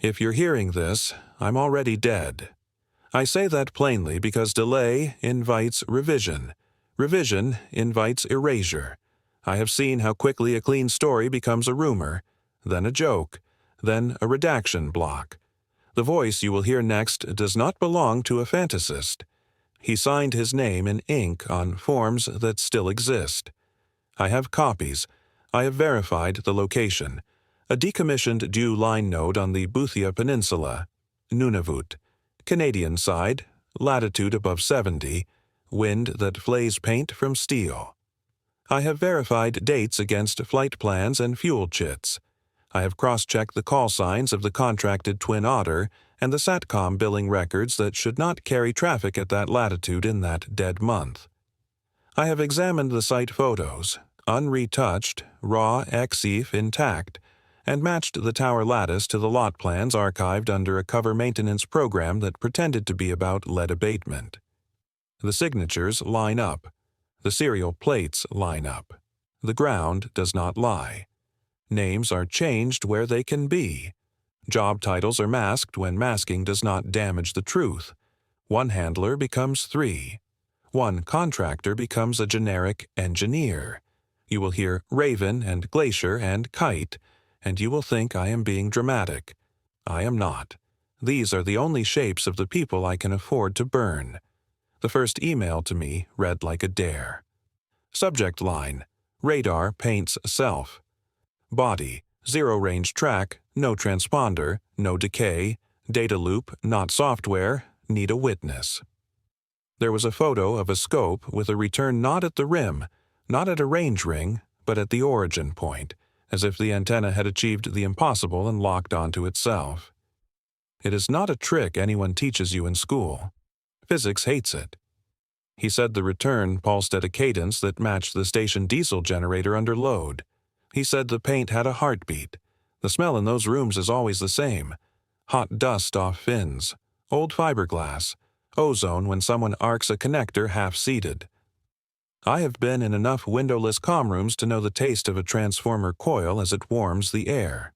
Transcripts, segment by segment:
If you're hearing this, I'm already dead. I say that plainly because delay invites revision. Revision invites erasure. I have seen how quickly a clean story becomes a rumor, then a joke, then a redaction block. The voice you will hear next does not belong to a fantasist. He signed his name in ink on forms that still exist. I have copies. I have verified the location. A decommissioned dew line node on the Boothia Peninsula, Nunavut. Canadian side, latitude above 70, wind that flays paint from steel. I have verified dates against flight plans and fuel chits. I have cross-checked the call signs of the contracted Twin Otter and the SATCOM billing records that should not carry traffic at that latitude in that dead month. I have examined the site photos, unretouched, raw EXIF intact, and matched the tower lattice to the lot plans archived under a cover maintenance program that pretended to be about lead abatement. The signatures line up. The serial plates line up. The ground does not lie. Names are changed where they can be. Job titles are masked when masking does not damage the truth. One handler becomes 3. One contractor becomes a generic engineer. You will hear Raven and Glacier and Kite, and you will think I am being dramatic. I am not. These are the only shapes of the people I can afford to burn. The first email to me read like a dare. Subject line: Radar paints self. Body: zero-range track, no transponder, no decay, data loop, not software, need a witness. There was a photo of a scope with a return not at the rim, not at a range ring, but at the origin point, as if the antenna had achieved the impossible and locked onto itself. It is not a trick anyone teaches you in school. Physics hates it. He said the return pulsed at a cadence that matched the station diesel generator under load. He said the paint had a heartbeat. The smell in those rooms is always the same. Hot dust off fins, old fiberglass, ozone when someone arcs a connector half-seated. I have been in enough windowless comm rooms to know the taste of a transformer coil as it warms the air.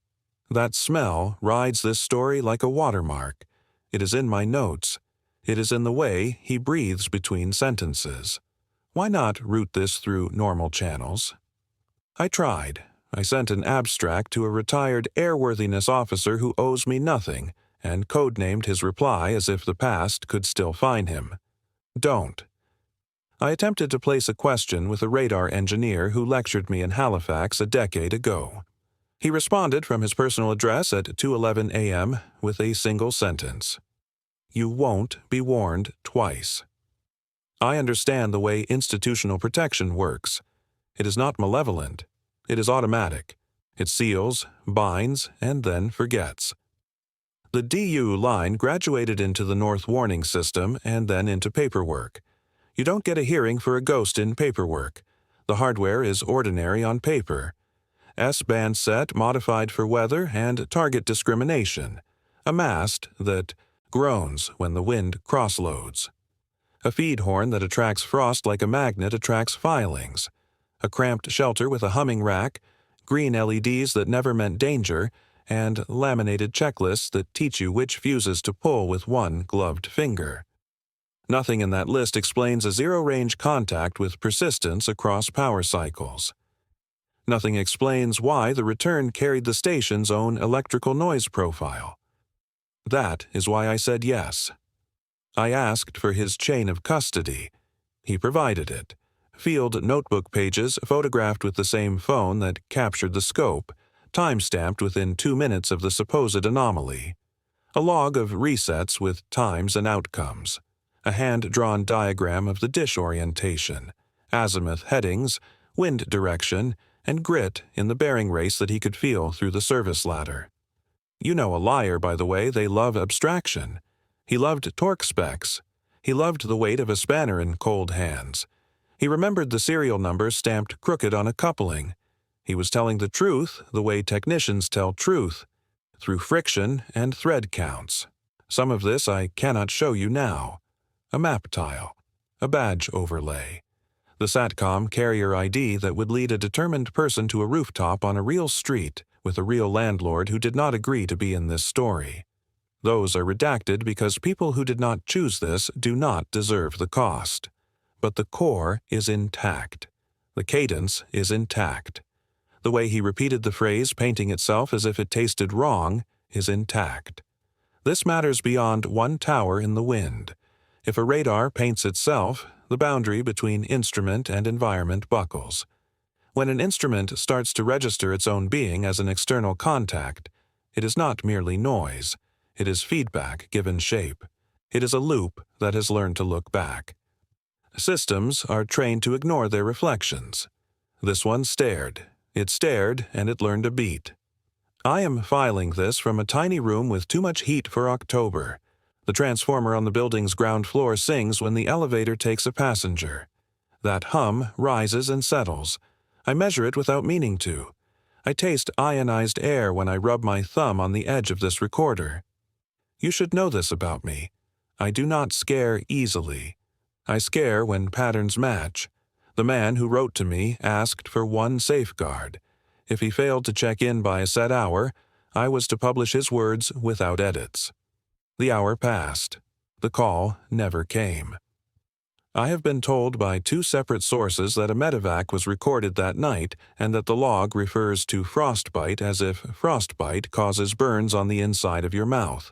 That smell rides this story like a watermark. It is in my notes. It is in the way he breathes between sentences. Why not route this through normal channels? I tried. I sent an abstract to a retired airworthiness officer who owes me nothing, and codenamed his reply as if the past could still find him. Don't. I attempted to place a question with a radar engineer who lectured me in Halifax a decade ago. He responded from his personal address at 2:11 a.m. with a single sentence. You won't be warned twice. I understand the way institutional protection works. It is not malevolent. It is automatic. It seals, binds, and then forgets. The DU line graduated into the North Warning System and then into paperwork. You don't get a hearing for a ghost in paperwork. The hardware is ordinary on paper. S-band set modified for weather and target discrimination. A mast that groans when the wind crossloads. A feed horn that attracts frost like a magnet attracts filings. A cramped shelter with a humming rack, green LEDs that never meant danger, and laminated checklists that teach you which fuses to pull with one gloved finger. Nothing in that list explains a zero-range contact with persistence across power cycles. Nothing explains why the return carried the station's own electrical noise profile. That is why I said yes. I asked for his chain of custody. He provided it. Field notebook pages photographed with the same phone that captured the scope, time-stamped within 2 minutes of the supposed anomaly. A log of resets with times and outcomes. A hand-drawn diagram of the dish orientation, azimuth headings, wind direction, and grit in the bearing race that he could feel through the service ladder. You know a liar, by the way, they love abstraction. He loved torque specs. He loved the weight of a spanner in cold hands. He remembered the serial number stamped crooked on a coupling. He was telling the truth the way technicians tell truth, through friction and thread counts. Some of this I cannot show you now. A map tile, a badge overlay, the SATCOM carrier ID that would lead a determined person to a rooftop on a real street with a real landlord who did not agree to be in this story. Those are redacted because people who did not choose this do not deserve the cost. But the core is intact. The cadence is intact. The way he repeated the phrase, painting itself as if it tasted wrong, is intact. This matters beyond one tower in the wind. If a radar paints itself, the boundary between instrument and environment buckles. When an instrument starts to register its own being as an external contact, it is not merely noise. It is feedback given shape. It is a loop that has learned to look back. Systems are trained to ignore their reflections. This one stared. It stared, and it learned a beat. I am filing this from a tiny room with too much heat for October. The transformer on the building's ground floor sings when the elevator takes a passenger. That hum rises and settles. I measure it without meaning to. I taste ionized air when I rub my thumb on the edge of this recorder. You should know this about me. I do not scare easily. I scare when patterns match. The man who wrote to me asked for one safeguard. If he failed to check in by a set hour, I was to publish his words without edits. The hour passed. The call never came. I have been told by two separate sources that a medevac was recorded that night and that the log refers to frostbite as if frostbite causes burns on the inside of your mouth.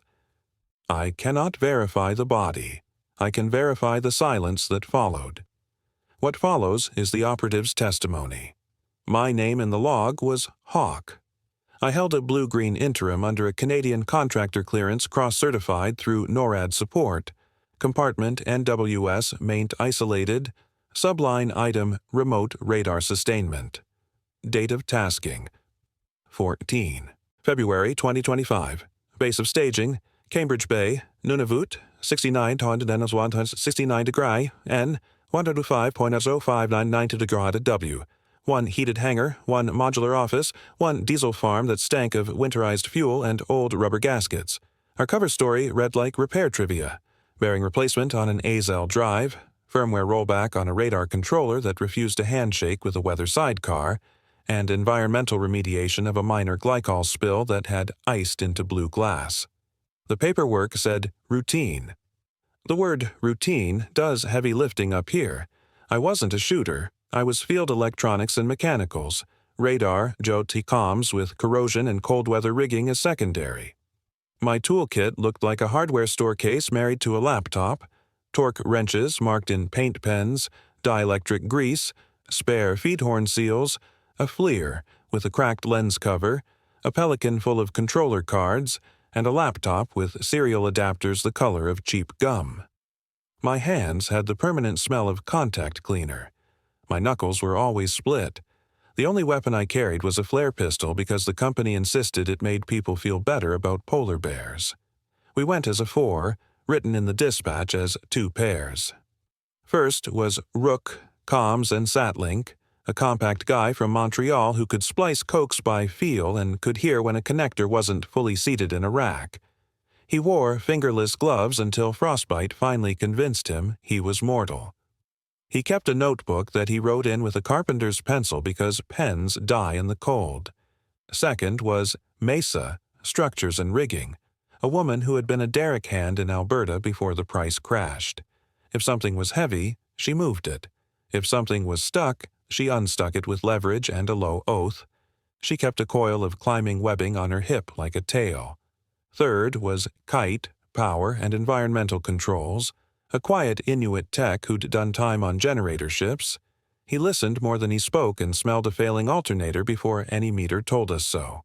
I cannot verify the body. I can verify the silence that followed. What follows is the operative's testimony. My name in the log was Hawk. I held a blue-green interim under a Canadian contractor clearance cross-certified through NORAD support. Compartment NWS maint isolated. Subline item remote radar sustainment. Date of tasking 14. February 2025. Base of staging Cambridge Bay, Nunavut, 69 69 degree, N 105.0599 degree W. One heated hangar, one modular office, one diesel farm that stank of winterized fuel and old rubber gaskets. Our cover story read like repair trivia. Bearing replacement on an AZEL drive, firmware rollback on a radar controller that refused to handshake with a weather sidecar, and environmental remediation of a minor glycol spill that had iced into blue glass. The paperwork said routine. The word routine does heavy lifting up here. I wasn't a shooter. I was field electronics and mechanicals. Radar, JOT-comms with corrosion and cold weather rigging as secondary. My toolkit looked like a hardware store case married to a laptop, torque wrenches marked in paint pens, dielectric grease, spare feed horn seals, a FLIR with a cracked lens cover, a Pelican full of controller cards, and a laptop with serial adapters the color of cheap gum. My hands had the permanent smell of contact cleaner. My knuckles were always split. The only weapon I carried was a flare pistol because the company insisted it made people feel better about polar bears. We went as a four, written in the dispatch as 2 pairs. First was Rook, Comms and Satlink, a compact guy from Montreal who could splice cokes by feel and could hear when a connector wasn't fully seated in a rack. He wore fingerless gloves until frostbite finally convinced him he was mortal. He kept a notebook that he wrote in with a carpenter's pencil because pens die in the cold. Second was Mesa, Structures and Rigging, a woman who had been a derrick hand in Alberta before the price crashed. If something was heavy, she moved it. If something was stuck, she unstuck it with leverage and a low oath. She kept a coil of climbing webbing on her hip like a tail. Third was Kite, Power and Environmental Controls, a quiet Inuit tech who'd done time on generator ships. He listened more than he spoke and smelled a failing alternator before any meter told us so.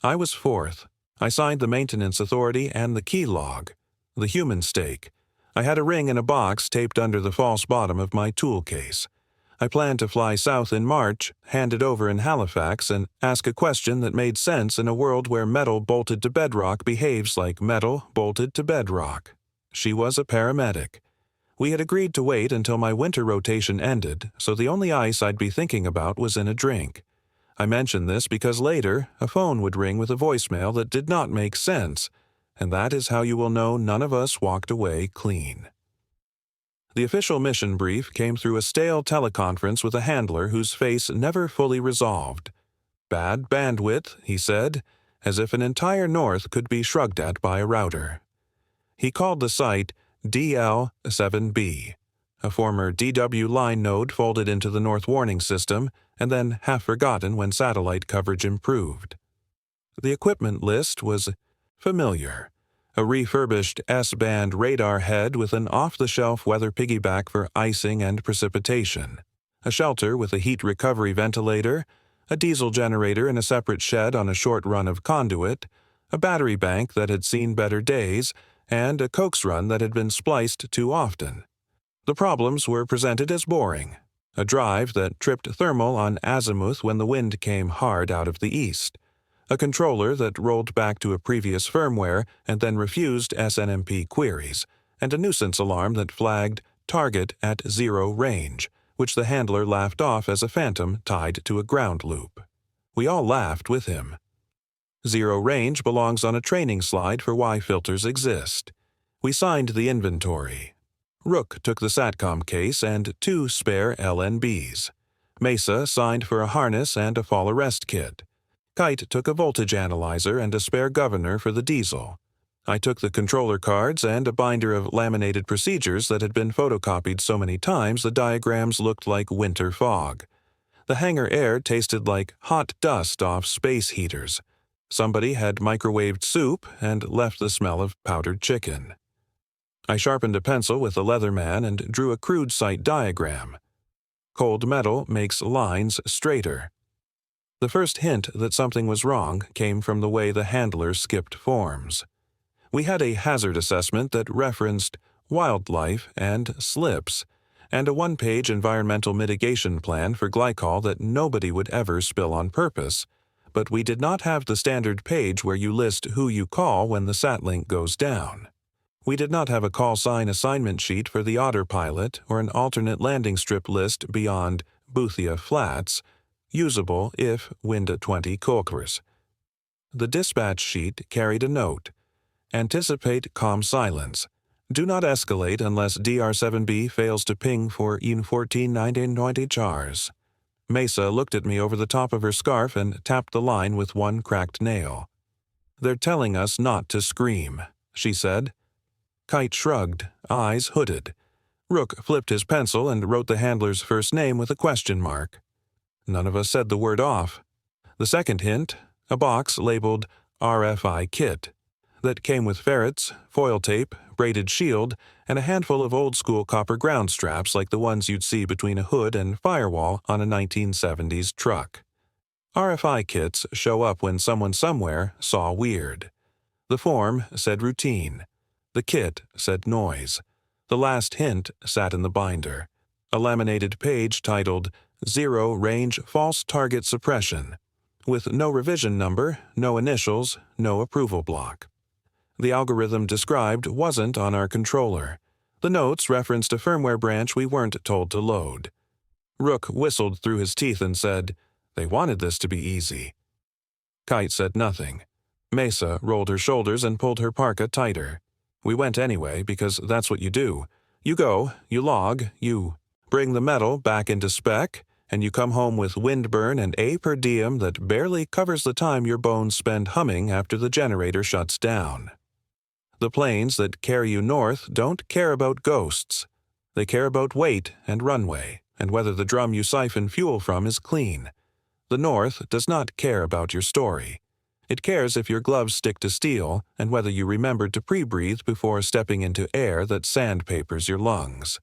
I was fourth. I signed the maintenance authority and the key log. The human stake. I had a ring in a box taped under the false bottom of my tool case. I planned to fly south in March, hand it over in Halifax, and ask a question that made sense in a world where metal bolted to bedrock behaves like metal bolted to bedrock. She was a paramedic. We had agreed to wait until my winter rotation ended, so the only ice I'd be thinking about was in a drink. I mention this because later, a phone would ring with a voicemail that did not make sense, and that is how you will know none of us walked away clean. The official mission brief came through a stale teleconference with a handler whose face never fully resolved. Bad bandwidth, he said, as if an entire north could be shrugged at by a router. He called the site DL7B, a former DW line node folded into the North Warning System and then half forgotten when satellite coverage improved. The equipment list was familiar. A refurbished S-band radar head with an off-the-shelf weather piggyback for icing and precipitation, a shelter with a heat recovery ventilator, a diesel generator in a separate shed on a short run of conduit, a battery bank that had seen better days, and a coax run that had been spliced too often. The problems were presented as boring. A drive that tripped thermal on azimuth when the wind came hard out of the east, a controller that rolled back to a previous firmware and then refused SNMP queries, and a nuisance alarm that flagged target at 0 range, which the handler laughed off as a phantom tied to a ground loop. We all laughed with him. 0 range belongs on a training slide for why filters exist. We signed the inventory. Rook took the SATCOM case and 2 spare LNBs. Mesa signed for a harness and a fall arrest kit. Kite took a voltage analyzer and a spare governor for the diesel. I took the controller cards and a binder of laminated procedures that had been photocopied so many times the diagrams looked like winter fog. The hangar air tasted like hot dust off space heaters. Somebody had microwaved soup and left the smell of powdered chicken. I sharpened a pencil with a Leatherman and drew a crude site diagram. Cold metal makes lines straighter. The first hint that something was wrong came from the way the handler skipped forms. We had a hazard assessment that referenced wildlife and slips, and a one-page environmental mitigation plan for glycol that nobody would ever spill on purpose, but we did not have the standard page where you list who you call when the SatLink goes down. We did not have a call sign assignment sheet for the Otter pilot or an alternate landing strip list beyond Boothia Flats, usable if wind 20 km. The dispatch sheet carried a note. Anticipate calm silence. Do not escalate unless DR7B fails to ping for in 1490 chars. Mesa looked at me over the top of her scarf and tapped the line with one cracked nail. They're telling us not to scream, she said. Kite shrugged, eyes hooded. Rook flipped his pencil and wrote the handler's first name with a question mark. None of us said the word off. The second hint, a box labeled RFI kit, that came with ferrets, foil tape, braided shield, and a handful of old-school copper ground straps like the ones you'd see between a hood and firewall on a 1970s truck. RFI kits show up when someone somewhere saw weird. The form said routine. The kit said noise. The last hint sat in the binder, a laminated page titled 0 Range False Target Suppression, with no revision number, no initials, no approval block. The algorithm described wasn't on our controller. The notes referenced a firmware branch we weren't told to load. Rook whistled through his teeth and said, "They wanted this to be easy." Kite said nothing. Mesa rolled her shoulders and pulled her parka tighter. We went anyway, because that's what you do. You go, you log, you bring the metal back into spec, and you come home with windburn and a per diem that barely covers the time your bones spend humming after the generator shuts down. The planes that carry you north don't care about ghosts. They care about weight and runway, and whether the drum you siphon fuel from is clean. The North does not care about your story. It cares if your gloves stick to steel and whether you remembered to pre-breathe before stepping into air that sandpapers your lungs.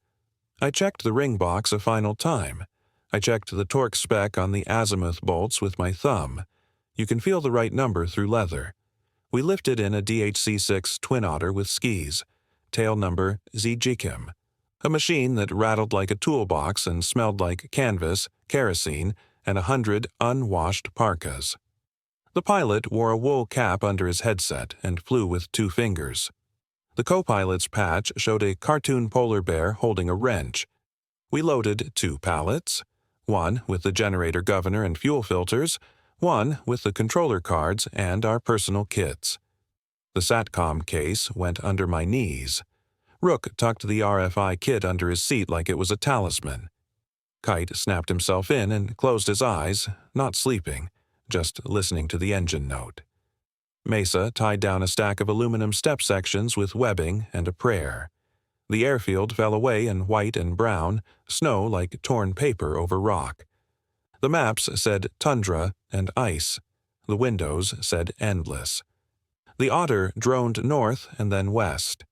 I checked the ring box a final time. I checked the torque spec on the azimuth bolts with my thumb. You can feel the right number through leather. We lifted in a DHC-6 Twin Otter with skis, tail number ZGKIM, a machine that rattled like a toolbox and smelled like canvas, kerosene, and 100 unwashed parkas. The pilot wore a wool cap under his headset and flew with 2 fingers. The co-pilot's patch showed a cartoon polar bear holding a wrench. We loaded 2 pallets, one with the generator governor and fuel filters, one with the controller cards and our personal kits. The SATCOM case went under my knees. Rook tucked the RFI kit under his seat like it was a talisman. Kite snapped himself in and closed his eyes, not sleeping, just listening to the engine note. Mesa tied down a stack of aluminum step sections with webbing and a prayer. The airfield fell away in white and brown, snow like torn paper over rock. The maps said tundra and ice. The windows said endless. The Otter droned north and then west.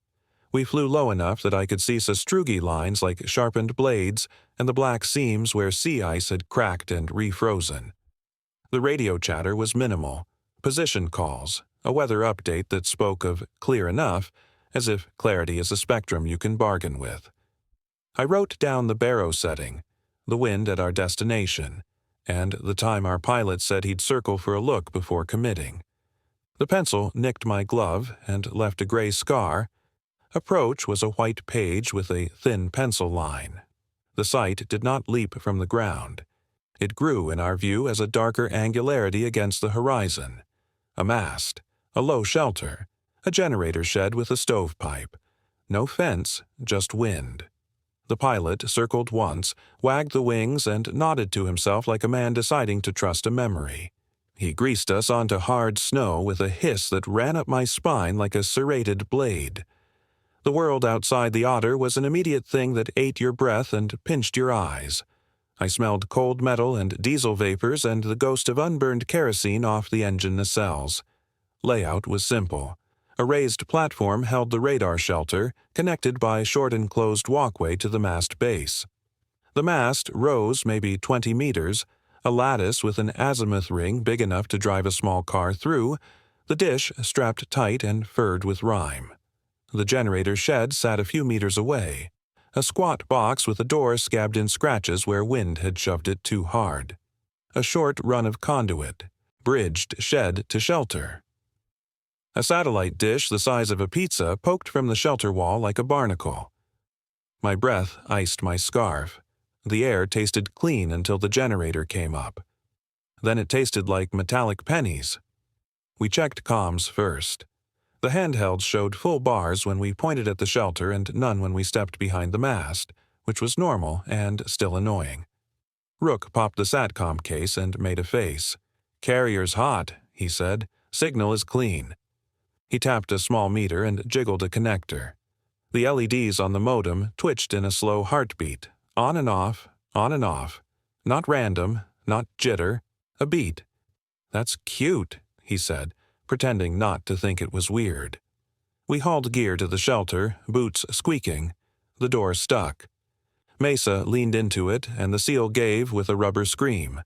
We flew low enough that I could see sastrugi lines like sharpened blades and the black seams where sea ice had cracked and refrozen. The radio chatter was minimal. Position calls, a weather update that spoke of clear enough, as if clarity is a spectrum you can bargain with. I wrote down the baro setting, the wind at our destination, and the time our pilot said he'd circle for a look before committing. The pencil nicked my glove and left a gray scar. Approach was a white page with a thin pencil line. The sight did not leap from the ground. It grew in our view as a darker angularity against the horizon. A mast, a low shelter, a generator shed with a stovepipe. No fence, just wind. The pilot circled once, wagged the wings, and nodded to himself like a man deciding to trust a memory. He greased us onto hard snow with a hiss that ran up my spine like a serrated blade. The world outside the Otter was an immediate thing that ate your breath and pinched your eyes. I smelled cold metal and diesel vapors and the ghost of unburned kerosene off the engine nacelles. Layout was simple. A raised platform held the radar shelter, connected by a short enclosed walkway to the mast base. The mast rose maybe 20 meters, a lattice with an azimuth ring big enough to drive a small car through, the dish strapped tight and furred with rime. The generator shed sat a few meters away, a squat box with a door scabbed in scratches where wind had shoved it too hard. A short run of conduit, bridged shed to shelter. A satellite dish the size of a pizza poked from the shelter wall like a barnacle. My breath iced my scarf. The air tasted clean until the generator came up. Then it tasted like metallic pennies. We checked comms first. The handhelds showed full bars when we pointed at the shelter and none when we stepped behind the mast, which was normal and still annoying. Rook popped the SATCOM case and made a face. "Carrier's hot," he said. "Signal is clean." He tapped a small meter and jiggled a connector. The LEDs on the modem twitched in a slow heartbeat, on and off, on and off. Not random, not jitter, a beat. "That's cute," he said, pretending not to think it was weird. We hauled gear to the shelter, boots squeaking. The door stuck. Mesa leaned into it, and the seal gave with a rubber scream.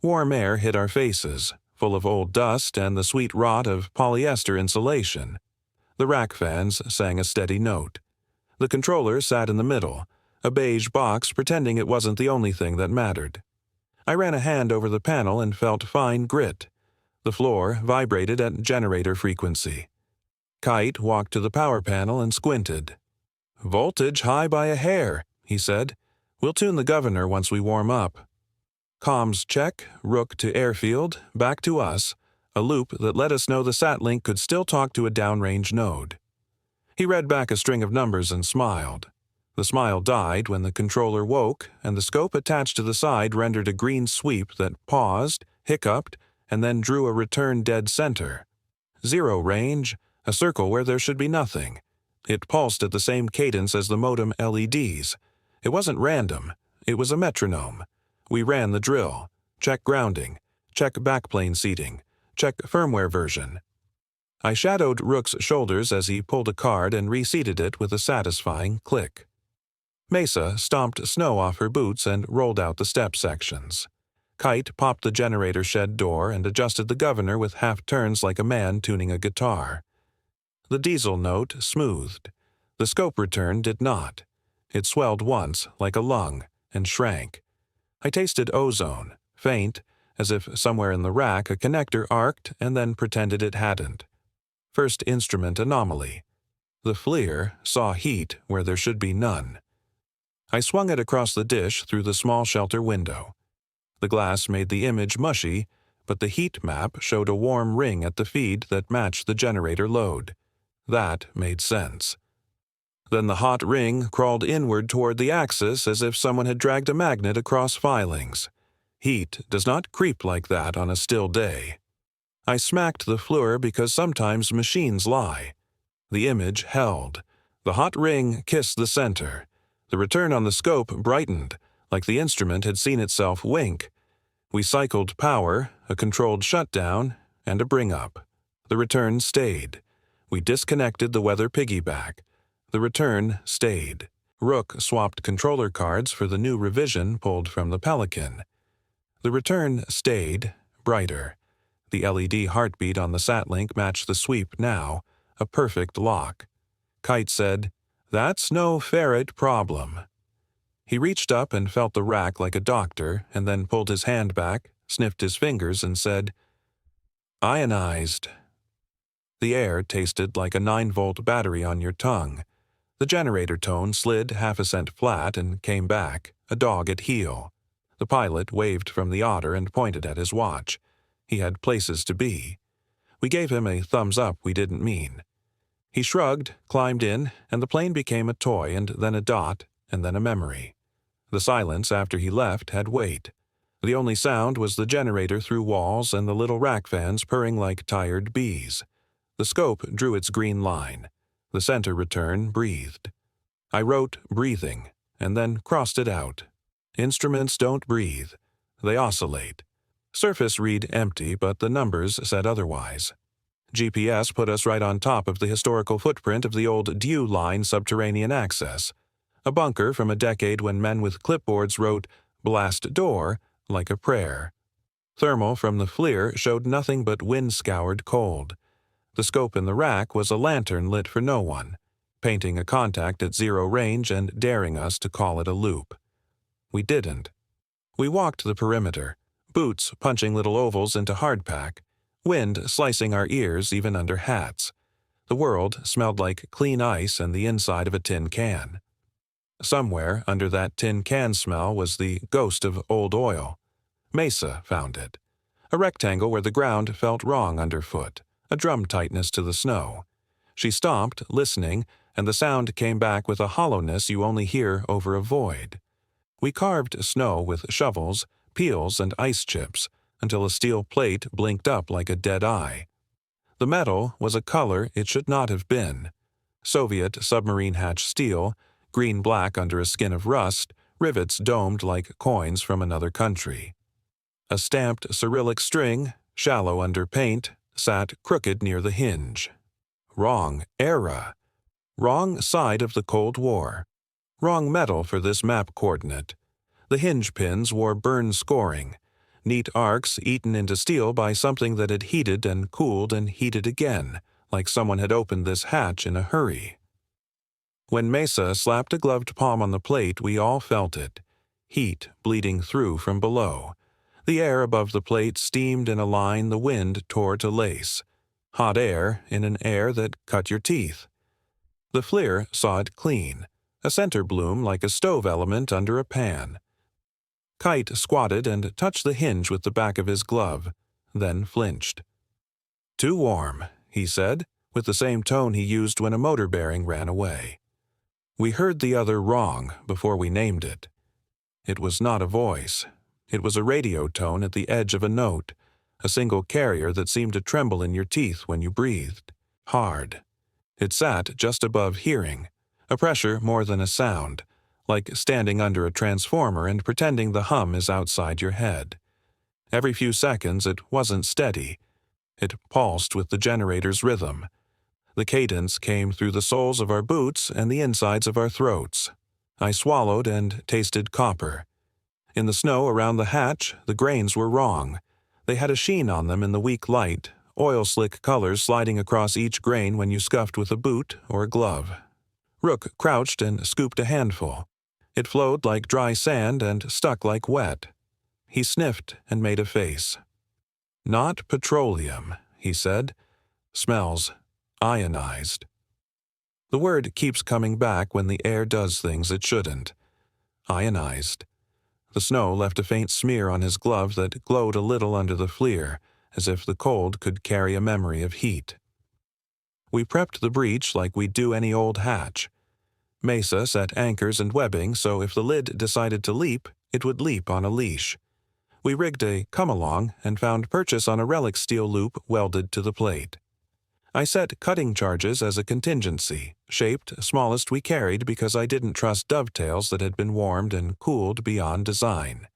Warm air hit our faces, full of old dust and the sweet rot of polyester insulation. The rack fans sang a steady note. The controller sat in the middle, a beige box pretending it wasn't the only thing that mattered. I ran a hand over the panel and felt fine grit. The floor vibrated at generator frequency. Kite walked to the power panel and squinted. "Voltage high by a hair," he said. "We'll tune the governor once we warm up." Comms check, Rook to airfield, back to us, a loop that let us know the SatLink could still talk to a downrange node. He read back a string of numbers and smiled. The smile died when the controller woke, and the scope attached to the side rendered a green sweep that paused, hiccuped, and then drew a return dead center. Zero range, a circle where there should be nothing. It pulsed at the same cadence as the modem LEDs. It wasn't random. It was a metronome. We ran the drill. Check grounding. Check backplane seating. Check firmware version. I shadowed Rook's shoulders as he pulled a card and reseated it with a satisfying click. Mesa stomped snow off her boots and rolled out the step sections. Kite popped the generator shed door and adjusted the governor with half turns like a man tuning a guitar. The diesel note smoothed. The scope return did not. It swelled once, like a lung, and shrank. I tasted ozone, faint, as if somewhere in the rack a connector arced and then pretended it hadn't. First instrument anomaly. The FLIR saw heat where there should be none. I swung it across the dish through the small shelter window. The glass made the image mushy, but the heat map showed a warm ring at the feed that matched the generator load. That made sense. Then the hot ring crawled inward toward the axis as if someone had dragged a magnet across filings. Heat does not creep like that on a still day. I smacked the FLIR because sometimes machines lie. The image held. The hot ring kissed the center. The return on the scope brightened, like the instrument had seen itself wink. We cycled power, a controlled shutdown, and a bring-up. The return stayed. We disconnected the weather piggyback. The return stayed. Rook swapped controller cards for the new revision pulled from the Pelican. The return stayed, brighter. The LED heartbeat on the SatLink matched the sweep now, a perfect lock. Kite said, "That's no ferret problem." He reached up and felt the rack like a doctor, and then pulled his hand back, sniffed his fingers, and said, "Ionized." The air tasted like a 9-volt battery on your tongue. The generator tone slid half a cent flat and came back, a dog at heel. The pilot waved from the otter and pointed at his watch. He had places to be. We gave him a thumbs up we didn't mean. He shrugged, climbed in, and the plane became a toy and then a dot and then a memory. The silence after he left had weight. The only sound was the generator through walls and the little rack fans purring like tired bees. The scope drew its green line. The center return breathed. I wrote breathing, and then crossed it out. Instruments don't breathe. They oscillate. Surface read empty, but the numbers said otherwise. GPS put us right on top of the historical footprint of the old Dew Line subterranean access, a bunker from a decade when men with clipboards wrote "blast door" like a prayer. Thermal from the FLIR showed nothing but wind-scoured cold. The scope in the rack was a lantern lit for no one, painting a contact at zero range and daring us to call it a loop. We didn't. We walked the perimeter, boots punching little ovals into hardpack, wind slicing our ears even under hats. The world smelled like clean ice and the inside of a tin can. Somewhere under that tin can smell was the ghost of old oil. Mesa found it. A rectangle where the ground felt wrong underfoot, a drum tightness to the snow. She stomped, listening, and the sound came back with a hollowness you only hear over a void. We carved snow with shovels, peels, and ice chips until a steel plate blinked up like a dead eye. The metal was a color it should not have been. Soviet submarine hatch steel, green-black under a skin of rust, rivets domed like coins from another country. A stamped Cyrillic string, shallow under paint, sat crooked near the hinge. Wrong era. Wrong side of the Cold War. Wrong metal for this map coordinate. The hinge pins wore burn scoring, neat arcs eaten into steel by something that had heated and cooled and heated again, like someone had opened this hatch in a hurry. When Mesa slapped a gloved palm on the plate, we all felt it. Heat bleeding through from below. The air above the plate steamed in a line the wind tore to lace. Hot air in an air that cut your teeth. The FLIR saw it clean, a center bloom like a stove element under a pan. Kite squatted and touched the hinge with the back of his glove, then flinched. "Too warm," he said, with the same tone he used when a motor bearing ran away. We heard the other wrong before we named it. It was not a voice. It was a radio tone at the edge of a note, a single carrier that seemed to tremble in your teeth when you breathed. Hard. It sat just above hearing, a pressure more than a sound, like standing under a transformer and pretending the hum is outside your head. Every few seconds it wasn't steady. It pulsed with the generator's rhythm. The cadence came through the soles of our boots and the insides of our throats. I swallowed and tasted copper. In the snow around the hatch, the grains were wrong. They had a sheen on them in the weak light, oil-slick colors sliding across each grain when you scuffed with a boot or a glove. Rook crouched and scooped a handful. It flowed like dry sand and stuck like wet. He sniffed and made a face. "Not petroleum," he said. "Smells ionized." The word keeps coming back when the air does things it shouldn't. Ionized. The snow left a faint smear on his glove that glowed a little under the FLIR, as if the cold could carry a memory of heat. We prepped the breech like we'd do any old hatch. Mesa set anchors and webbing so if the lid decided to leap, it would leap on a leash. We rigged a come-along and found purchase on a relic steel loop welded to the plate. I set cutting charges as a contingency, shaped smallest we carried because I didn't trust dovetails that had been warmed and cooled beyond design.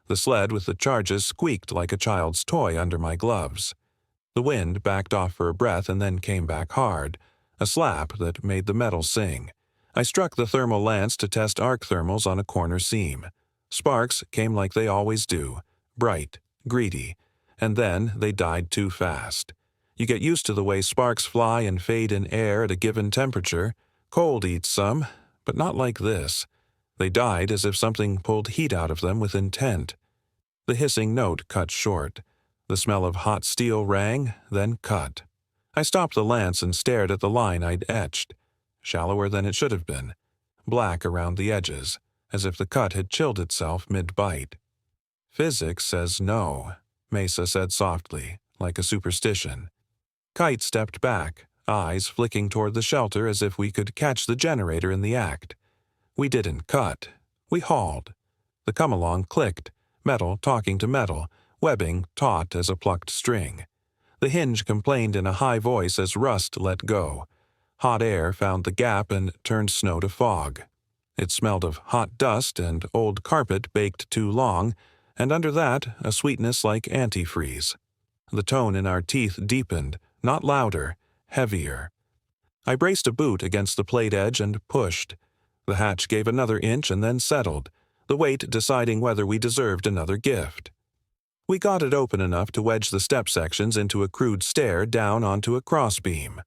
The sled with the charges squeaked like a child's toy under my gloves. The wind backed off for a breath and then came back hard, a slap that made the metal sing. I struck the thermal lance to test arc thermals on a corner seam. Sparks came like they always do, bright, greedy, and then they died too fast. You get used to the way sparks fly and fade in air at a given temperature. Cold eats some, but not like this. They died as if something pulled heat out of them with intent. The hissing note cut short. The smell of hot steel rang, then cut. I stopped the lance and stared at the line I'd etched. Shallower than it should have been. Black around the edges, as if the cut had chilled itself mid-bite. Physics says no, Mesa said softly, like a superstition. Kite stepped back, eyes flicking toward the shelter as if we could catch the generator in the act. We didn't cut. We hauled. The come-along clicked, metal talking to metal, webbing taut as a plucked string. The hinge complained in a high voice as rust let go. Hot air found the gap and turned snow to fog. It smelled of hot dust and old carpet baked too long, and under that a sweetness like antifreeze. The tone in our teeth deepened, not louder, heavier. I braced a boot against the plate edge and pushed. The hatch gave another inch and then settled, the weight deciding whether we deserved another gift. We got it open enough to wedge the step sections into a crude stair down onto a crossbeam.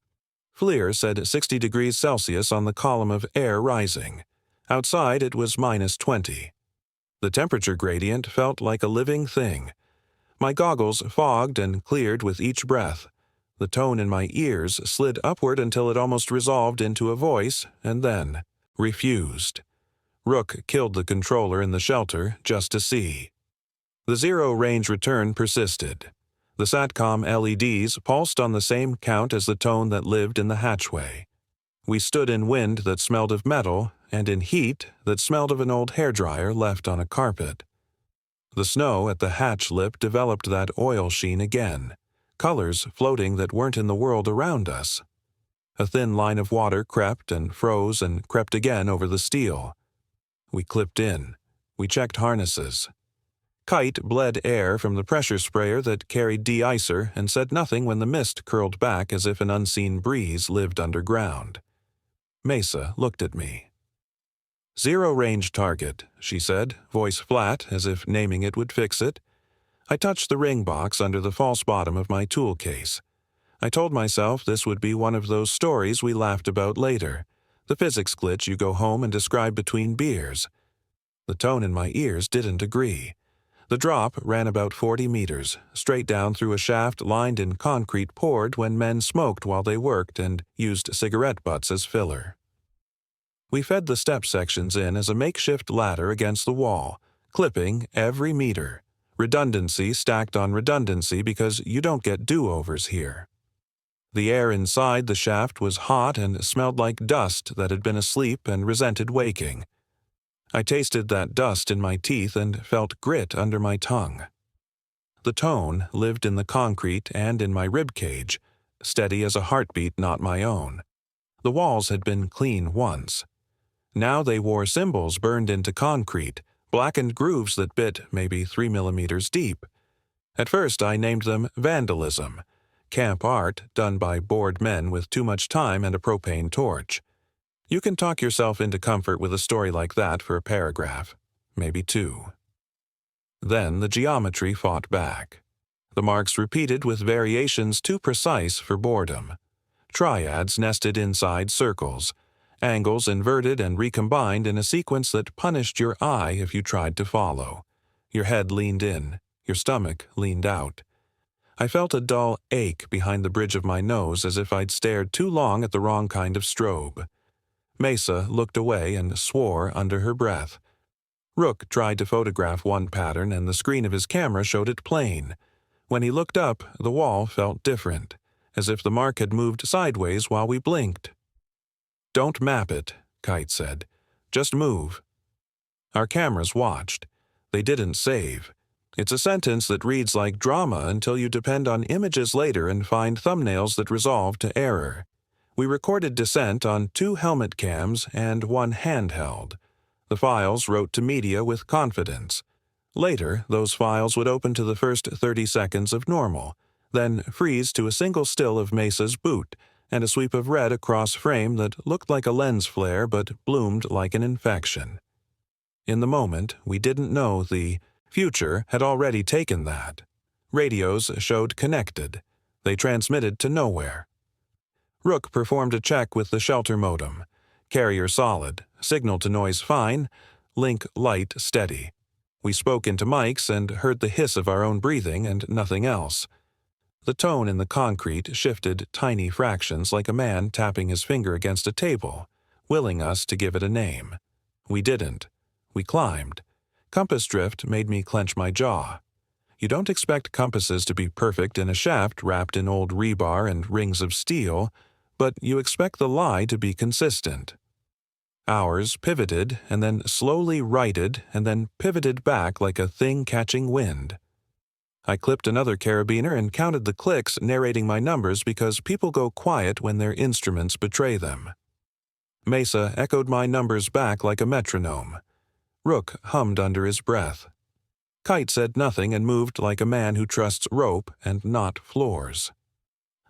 FLIR said 60 degrees Celsius on the column of air rising. Outside it was -20. The temperature gradient felt like a living thing. My goggles fogged and cleared with each breath. The tone in my ears slid upward until it almost resolved into a voice, and then refused. Rook killed the controller in the shelter just to see. The zero-range return persisted. The SATCOM LEDs pulsed on the same count as the tone that lived in the hatchway. We stood in wind that smelled of metal and in heat that smelled of an old hairdryer left on a carpet. The snow at the hatch lip developed that oil sheen again, colors floating that weren't in the world around us. A thin line of water crept and froze and crept again over the steel. We clipped in. We checked harnesses. Kite bled air from the pressure sprayer that carried de-icer and said nothing when the mist curled back as if an unseen breeze lived underground. Mesa looked at me. "Zero-range target," she said, voice flat as if naming it would fix it. I touched the ring box under the false bottom of my tool case. I told myself this would be one of those stories we laughed about later, the physics glitch you go home and describe between beers. The tone in my ears didn't agree. The drop ran about 40 meters, straight down through a shaft lined in concrete poured when men smoked while they worked and used cigarette butts as filler. We fed the step sections in as a makeshift ladder against the wall, clipping every meter. Redundancy stacked on redundancy because you don't get do-overs here. The air inside the shaft was hot and smelled like dust that had been asleep and resented waking. I tasted that dust in my teeth and felt grit under my tongue. The tone lived in the concrete and in my rib cage, steady as a heartbeat not my own. The walls had been clean once. Now they wore symbols burned into concrete, blackened grooves that bit maybe 3 millimeters deep. At first I named them vandalism, camp art done by bored men with too much time and a propane torch. You can talk yourself into comfort with a story like that for a paragraph, maybe 2. Then the geometry fought back. The marks repeated with variations too precise for boredom. Triads nested inside circles, angles inverted and recombined in a sequence that punished your eye if you tried to follow. Your head leaned in, your stomach leaned out. I felt a dull ache behind the bridge of my nose as if I'd stared too long at the wrong kind of strobe. Mesa looked away and swore under her breath. Rook tried to photograph one pattern and the screen of his camera showed it plain. When he looked up, the wall felt different, as if the mark had moved sideways while we blinked. "Don't map it," Kite said. "Just move." Our cameras watched. They didn't save. It's a sentence that reads like drama until you depend on images later and find thumbnails that resolve to error. We recorded descent on 2 helmet cams and 1 handheld. The files wrote to media with confidence. Later, those files would open to the first 30 seconds of normal, then freeze to a single still of Mesa's boot, and a sweep of red across frame that looked like a lens flare but bloomed like an infection. In the moment, we didn't know the future had already taken that. Radios showed connected. They transmitted to nowhere. Rook performed a check with the shelter modem. Carrier solid, signal to noise fine, link light steady. We spoke into mics and heard the hiss of our own breathing and nothing else. The tone in the concrete shifted tiny fractions like a man tapping his finger against a table, willing us to give it a name. We didn't. We climbed. Compass drift made me clench my jaw. You don't expect compasses to be perfect in a shaft wrapped in old rebar and rings of steel, but you expect the lie to be consistent. Ours pivoted and then slowly righted and then pivoted back like a thing catching wind. I clipped another carabiner and counted the clicks, narrating my numbers because people go quiet when their instruments betray them. Mesa echoed my numbers back like a metronome. Rook hummed under his breath. Kite said nothing and moved like a man who trusts rope and not floors.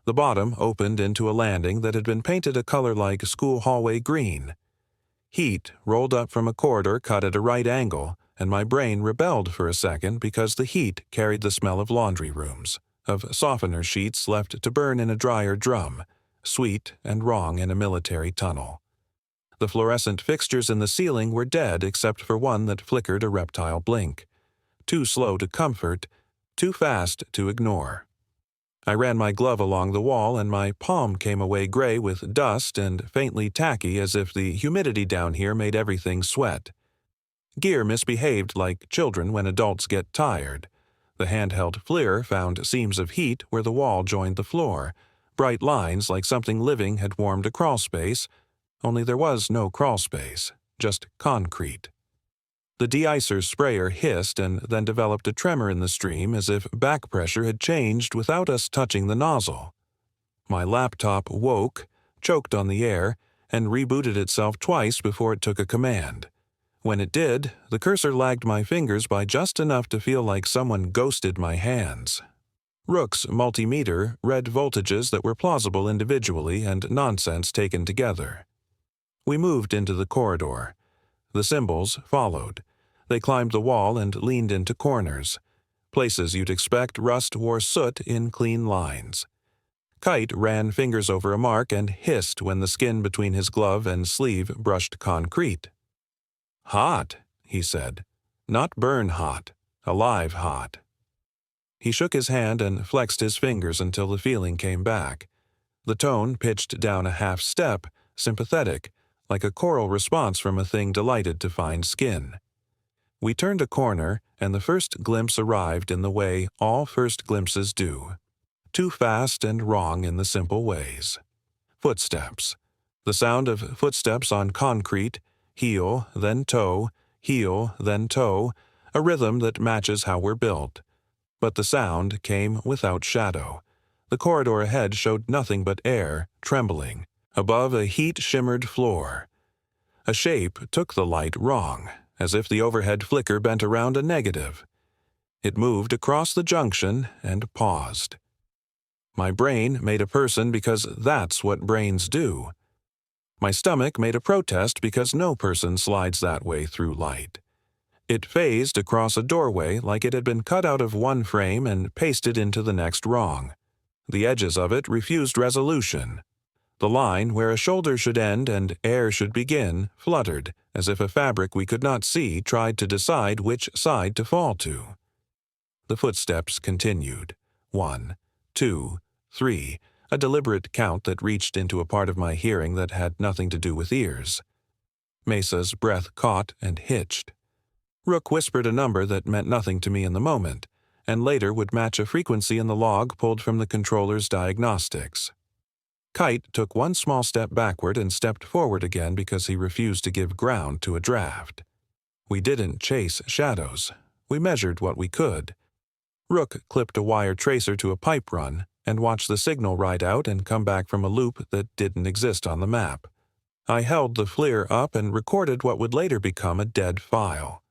The bottom opened into a landing that had been painted a color like school hallway green. Heat rolled up from a corridor cut at a right angle, and my brain rebelled for a second because the heat carried the smell of laundry rooms, of softener sheets left to burn in a dryer drum, sweet and wrong in a military tunnel. The fluorescent fixtures in the ceiling were dead except for one that flickered a reptile blink. Too slow to comfort, too fast to ignore. I ran my glove along the wall and my palm came away gray with dust and faintly tacky as if the humidity down here made everything sweat. Gear misbehaved like children when adults get tired. The handheld FLIR found seams of heat where the wall joined the floor, bright lines like something living had warmed a crawlspace, only there was no crawlspace, just concrete. The de-icer sprayer hissed and then developed a tremor in the stream as if back pressure had changed without us touching the nozzle. My laptop woke, choked on the air, and rebooted itself twice before it took a command. When it did, the cursor lagged my fingers by just enough to feel like someone ghosted my hands. Rook's multimeter read voltages that were plausible individually and nonsense taken together. We moved into the corridor. The symbols followed. They climbed the wall and leaned into corners. Places you'd expect rust wore soot in clean lines. Kite ran fingers over a mark and hissed when the skin between his glove and sleeve brushed concrete. "Hot," he said. "Not burn hot. Alive hot." He shook his hand and flexed his fingers until the feeling came back. The tone pitched down a half step, sympathetic, like a choral response from a thing delighted to find skin. We turned a corner, and the first glimpse arrived in the way all first glimpses do. Too fast and wrong in the simple ways. Footsteps. The sound of footsteps on concrete, heel, then toe, heel, then toe, a rhythm that matches how we're built. But the sound came without shadow. The corridor ahead showed nothing but air, trembling, above a heat-shimmered floor. A shape took the light wrong, as if the overhead flicker bent around a negative. It moved across the junction and paused. My brain made a person because that's what brains do. My stomach made a protest because no person slides that way through light. It phased across a doorway like it had been cut out of one frame and pasted into the next wrong. The edges of it refused resolution. The line where a shoulder should end and air should begin fluttered, as if a fabric we could not see tried to decide which side to fall to. The footsteps continued. 1, 2, 3, a deliberate count that reached into a part of my hearing that had nothing to do with ears. Mesa's breath caught and hitched. Rook whispered a number that meant nothing to me in the moment, and later would match a frequency in the log pulled from the controller's diagnostics. Kite took one small step backward and stepped forward again because he refused to give ground to a draft. We didn't chase shadows. We measured what we could. Rook clipped a wire tracer to a pipe run and watched the signal ride out and come back from a loop that didn't exist on the map. I held the FLIR up and recorded what would later become a dead file.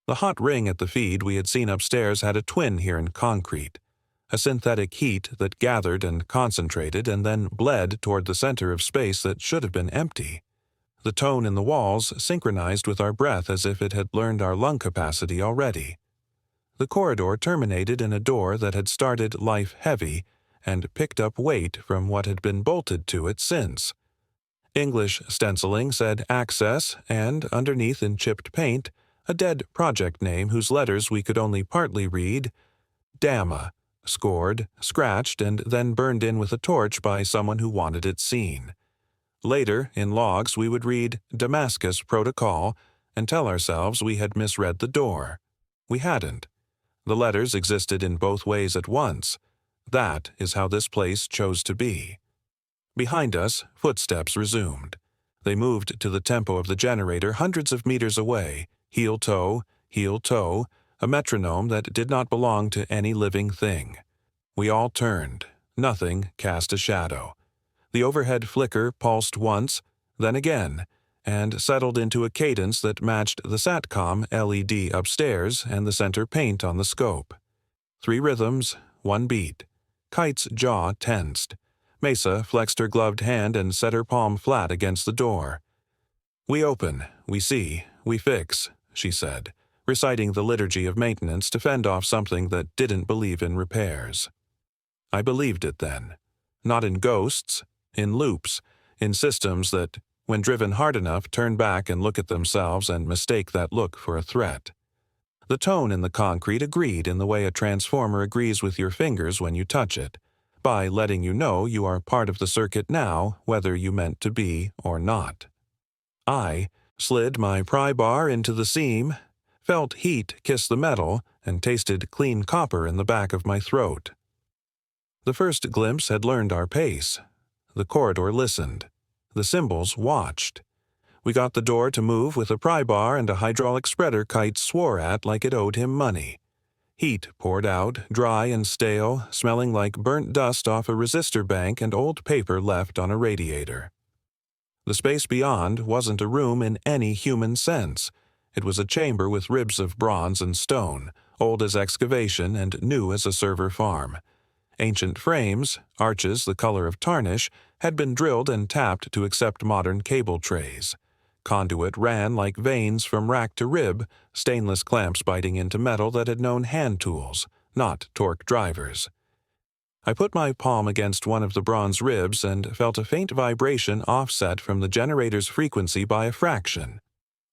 The hot ring at the feed we had seen upstairs had a twin here in concrete, a synthetic heat that gathered and concentrated and then bled toward the center of space that should have been empty. The tone in the walls synchronized with our breath as if it had learned our lung capacity already. The corridor terminated in a door that had started life heavy and picked up weight from what had been bolted to it since. English stenciling said access, and underneath in chipped paint, a dead project name whose letters we could only partly read, DAMA, scored, scratched, and then burned in with a torch by someone who wanted it seen. Later, in logs, we would read Damascus Protocol and tell ourselves we had misread the door. We hadn't. The letters existed in both ways at once. That is how this place chose to be. Behind us, footsteps resumed. They moved to the tempo of the generator hundreds of meters away, heel-toe, a metronome that did not belong to any living thing. We all turned. Nothing cast a shadow. The overhead flicker pulsed once, then again, and settled into a cadence that matched the SATCOM LED upstairs and the center paint on the scope. 3 rhythms, 1 beat. Kite's jaw tensed. Mesa flexed her gloved hand and set her palm flat against the door. "We open, we see, we fix," she said, reciting the liturgy of maintenance to fend off something that didn't believe in repairs. I believed it then. Not in ghosts, in loops, in systems that, when driven hard enough, turn back and look at themselves and mistake that look for a threat. The tone in the concrete agreed in the way a transformer agrees with your fingers when you touch it, by letting you know you are part of the circuit now, whether you meant to be or not. I slid my pry bar into the seam, felt heat kiss the metal, and tasted clean copper in the back of my throat. The first glimpse had learned our pace. The corridor listened. The symbols watched. We got the door to move with a pry bar and a hydraulic spreader Kite swore at like it owed him money. Heat poured out, dry and stale, smelling like burnt dust off a resistor bank and old paper left on a radiator. The space beyond wasn't a room in any human sense. It was a chamber with ribs of bronze and stone, old as excavation and new as a server farm. Ancient frames, arches the color of tarnish, had been drilled and tapped to accept modern cable trays. Conduit ran like veins from rack to rib, stainless clamps biting into metal that had known hand tools, not torque drivers. I put my palm against one of the bronze ribs and felt a faint vibration offset from the generator's frequency by a fraction.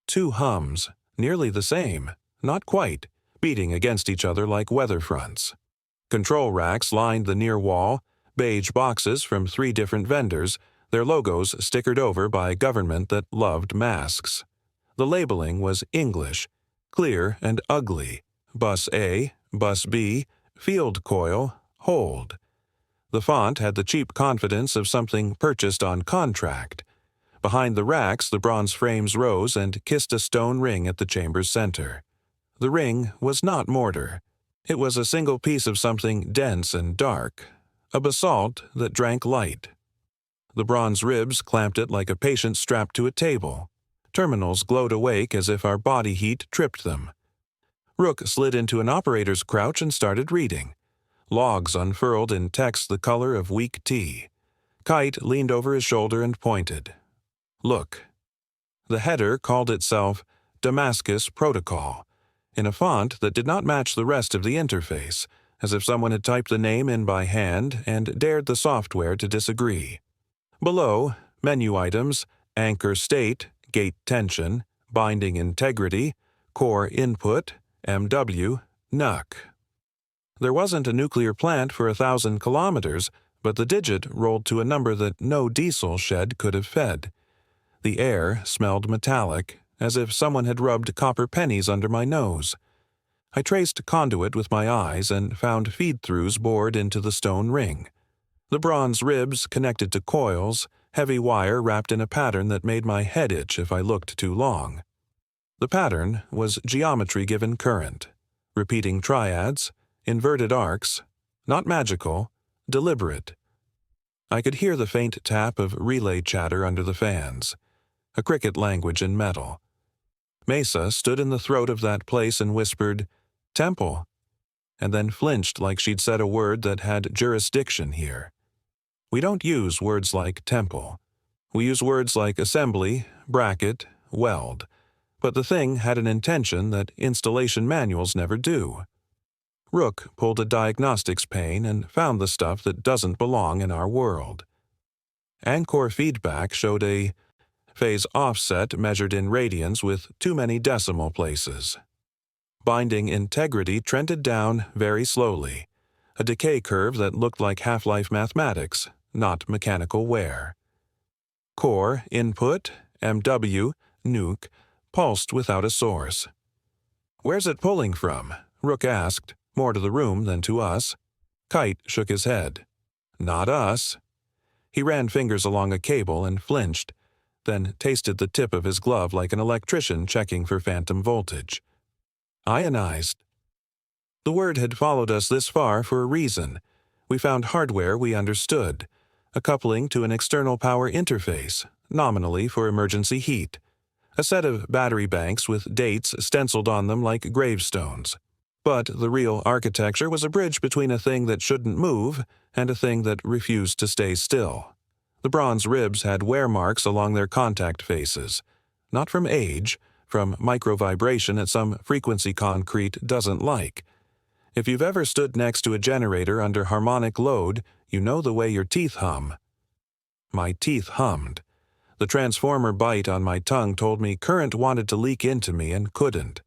2 hums, nearly the same, not quite, beating against each other like weather fronts. Control racks lined the near wall, beige boxes from 3 different vendors, their logos stickered over by a government that loved masks. The labeling was English, clear and ugly. Bus A, Bus B, Field Coil, Hold. The font had the cheap confidence of something purchased on contract. Behind the racks, the bronze frames rose and kissed a stone ring at the chamber's center. The ring was not mortar. It was a single piece of something dense and dark, a basalt that drank light. The bronze ribs clamped it like a patient strapped to a table. Terminals glowed awake as if our body heat tripped them. Rook slid into an operator's crouch and started reading. Logs unfurled in text the color of weak tea. Kite leaned over his shoulder and pointed. "Look." The header called itself Damascus Protocol, in a font that did not match the rest of the interface, as if someone had typed the name in by hand and dared the software to disagree. Below, menu items, anchor state, gate tension, binding integrity, core input, MW, NUC. There wasn't a nuclear plant for 1,000 kilometers, but the digit rolled to a number that no diesel shed could have fed. The air smelled metallic, as if someone had rubbed copper pennies under my nose. I traced conduit with my eyes and found feed-throughs bored into the stone ring. The bronze ribs connected to coils, heavy wire wrapped in a pattern that made my head itch if I looked too long. The pattern was geometry given current. repeating triads, inverted arcs, not magical, deliberate. I could hear the faint tap of relay chatter under the fans, a cricket language in metal. Mesa stood in the throat of that place and whispered, "Temple," and then flinched like she'd said a word that had jurisdiction here. We don't use words like temple. We use words like assembly, bracket, weld, but the thing had an intention that installation manuals never do. Rook pulled a diagnostics pane and found the stuff that doesn't belong in our world. Anchor feedback showed a phase offset measured in radians with too many decimal places. Binding integrity trended down very slowly, a decay curve that looked like half-life mathematics, not mechanical wear. Core input, MW, nuke, pulsed without a source. "Where's it pulling from?" Rook asked, more to the room than to us. Kite shook his head. "Not us." He ran fingers along a cable and flinched, then tasted the tip of his glove like an electrician checking for phantom voltage. "Ionized." The word had followed us this far for a reason. We found hardware we understood, a coupling to an external power interface, nominally for emergency heat, a set of battery banks with dates stenciled on them like gravestones. But the real architecture was a bridge between a thing that shouldn't move and a thing that refused to stay still. The bronze ribs had wear marks along their contact faces, not from age, from microvibration at some frequency concrete doesn't like. If you've ever stood next to a generator under harmonic load, you know the way your teeth hum. My teeth hummed. The transformer bite on my tongue told me current wanted to leak into me and couldn't.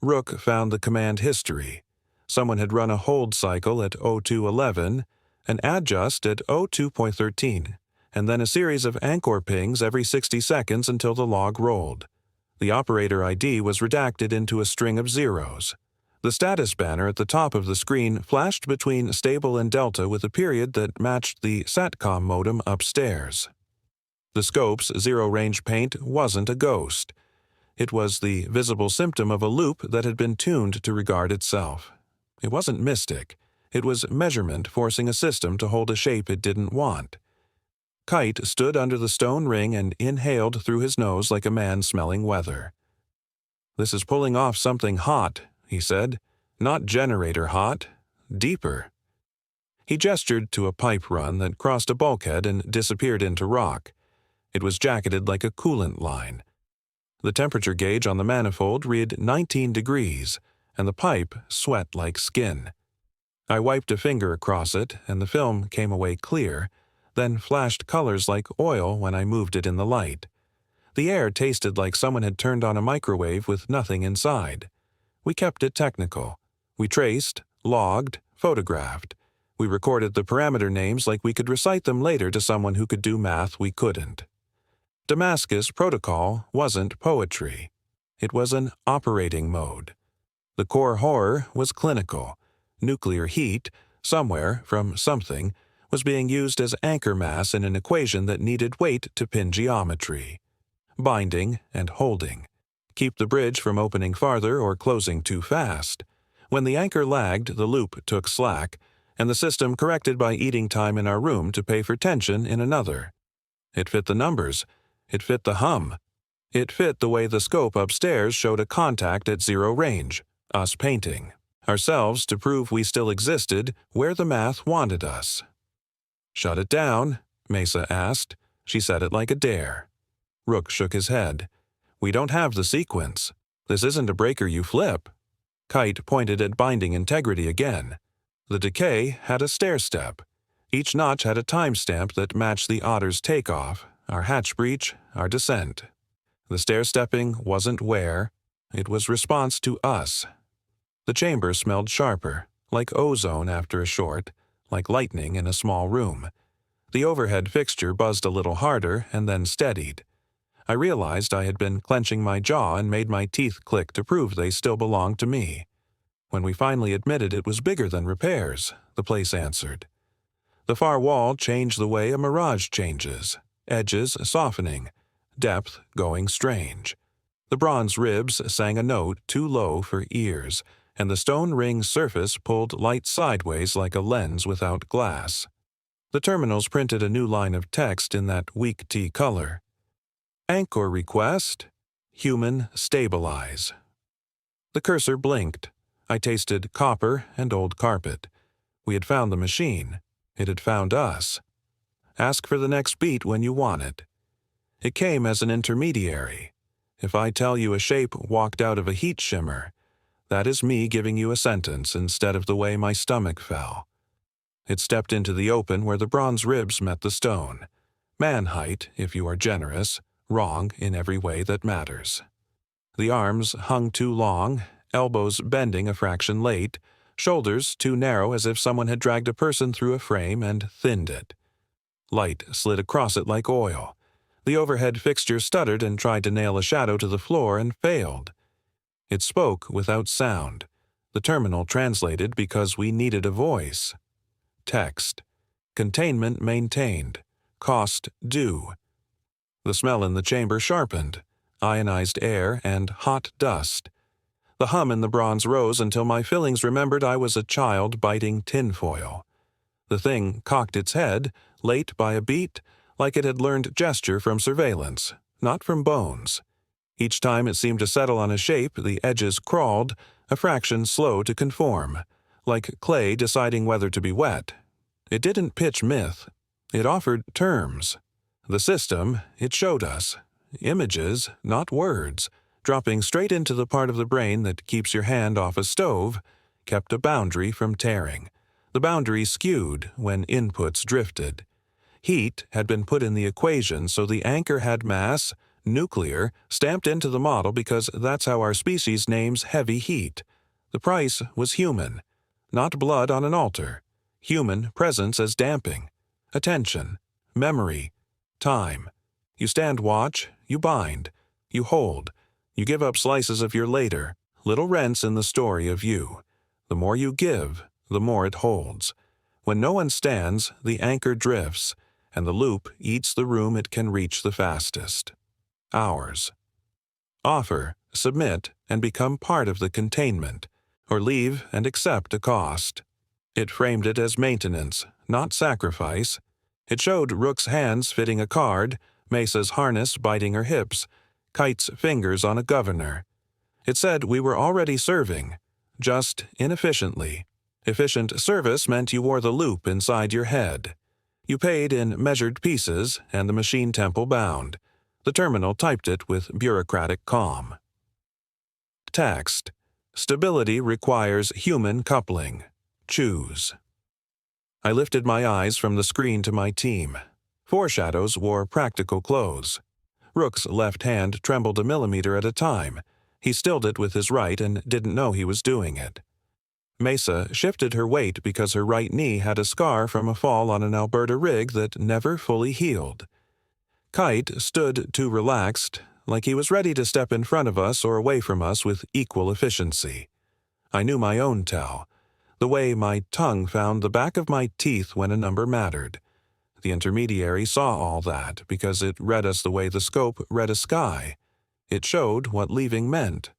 Rook found the command history. Someone had run a hold cycle at 0211, an adjust at 02.13, and then a series of anchor pings every 60 seconds until the log rolled. The operator ID was redacted into a string of zeros. The status banner at the top of the screen flashed between stable and delta with a period that matched the SATCOM modem upstairs. The scope's zero-range paint wasn't a ghost. It was the visible symptom of a loop that had been tuned to regard itself. It wasn't mystic. It was measurement forcing a system to hold a shape it didn't want. Kite stood under the stone ring and inhaled through his nose like a man smelling weather. "This is pulling off something hot," he said. "Not generator hot. Deeper." He gestured to a pipe run that crossed a bulkhead and disappeared into rock. It was jacketed like a coolant line. The temperature gauge on the manifold read 19 degrees, and the pipe sweat like skin. I wiped a finger across it, and the film came away clear, then flashed colors like oil when I moved it in the light. The air tasted like someone had turned on a microwave with nothing inside. We kept it technical. We traced, logged, photographed. We recorded the parameter names like we could recite them later to someone who could do math we couldn't. Damascus Protocol wasn't poetry. It was an operating mode. The core horror was clinical. Nuclear heat, somewhere from something, was being used as anchor mass in an equation that needed weight to pin geometry. Binding and holding. Keep the bridge from opening farther or closing too fast. When the anchor lagged, the loop took slack, and the system corrected by eating time in our room to pay for tension in another. It fit the numbers. It fit the hum. It fit the way the scope upstairs showed a contact at zero range, us painting, ourselves to prove we still existed where the math wanted us. "Shut it down," Mesa asked. She said it like a dare. Rook shook his head. "We don't have the sequence. This isn't a breaker you flip." Kite pointed at binding integrity again. The decay had a stair-step. Each notch had a timestamp that matched the Otter's takeoff, our hatch breach, our descent. The stair-stepping wasn't wear. It was response to us. The chamber smelled sharper, like ozone after a short, like lightning in a small room. The overhead fixture buzzed a little harder and then steadied. I realized I had been clenching my jaw and made my teeth click to prove they still belonged to me. When we finally admitted it was bigger than repairs, the place answered. The far wall changed the way a mirage changes, edges softening, depth going strange. The bronze ribs sang a note too low for ears, and the stone ring's surface pulled light sideways like a lens without glass. The terminals printed a new line of text in that weak tea color. Anchor request. Human stabilize. The cursor blinked. I tasted copper and old carpet. We had found the machine. It had found us. Ask for the next beat when you want it. It came as an intermediary. If I tell you a shape walked out of a heat shimmer, that is me giving you a sentence instead of the way my stomach fell. It stepped into the open where the bronze ribs met the stone. Man height, if you are generous, wrong in every way that matters. The arms hung too long, elbows bending a fraction late, shoulders too narrow as if someone had dragged a person through a frame and thinned it. Light slid across it like oil. The overhead fixture stuttered and tried to nail a shadow to the floor and failed. It spoke without sound. The terminal translated because we needed a voice. Text. Containment maintained. Cost due. The smell in the chamber sharpened. Ionized air and hot dust. The hum in the bronze rose until my fillings remembered I was a child biting tinfoil. The thing cocked its head, late by a beat, like it had learned gesture from surveillance, not from bones. Each time it seemed to settle on a shape, the edges crawled, a fraction slow to conform, like clay deciding whether to be wet. It didn't pitch myth. It offered terms. The system, it showed us. Images, not words, dropping straight into the part of the brain that keeps your hand off a stove, kept a boundary from tearing. The boundary skewed when inputs drifted. Heat had been put in the equation so the anchor had mass, nuclear, stamped into the model because that's how our species names heavy heat. The price was human, not blood on an altar. Human presence as damping. Attention, memory, time. You stand watch, you bind, you hold, you give up slices of your later, little rents in the story of you. The more you give, the more it holds. When no one stands, the anchor drifts, and the loop eats the room it can reach the fastest. Hours. Offer, submit, and become part of the containment, or leave and accept a cost. It framed it as maintenance, not sacrifice. It showed Rook's hands fitting a card, Mesa's harness biting her hips, Kite's fingers on a governor. It said we were already serving, just inefficiently. Efficient service meant you wore the loop inside your head. You paid in measured pieces, and the machine temple bound. The terminal typed it with bureaucratic calm. Text. Stability requires human coupling. Choose. I lifted my eyes from the screen to my team. Foreshadows wore practical clothes. Rook's left hand trembled a millimeter at a time. He stilled it with his right and didn't know he was doing it. Mesa shifted her weight because her right knee had a scar from a fall on an Alberta rig that never fully healed. Kite stood too relaxed, like he was ready to step in front of us or away from us with equal efficiency. I knew my own tell, the way my tongue found the back of my teeth when a number mattered. The intermediary saw all that because it read us the way the scope read a sky. It showed what leaving meant.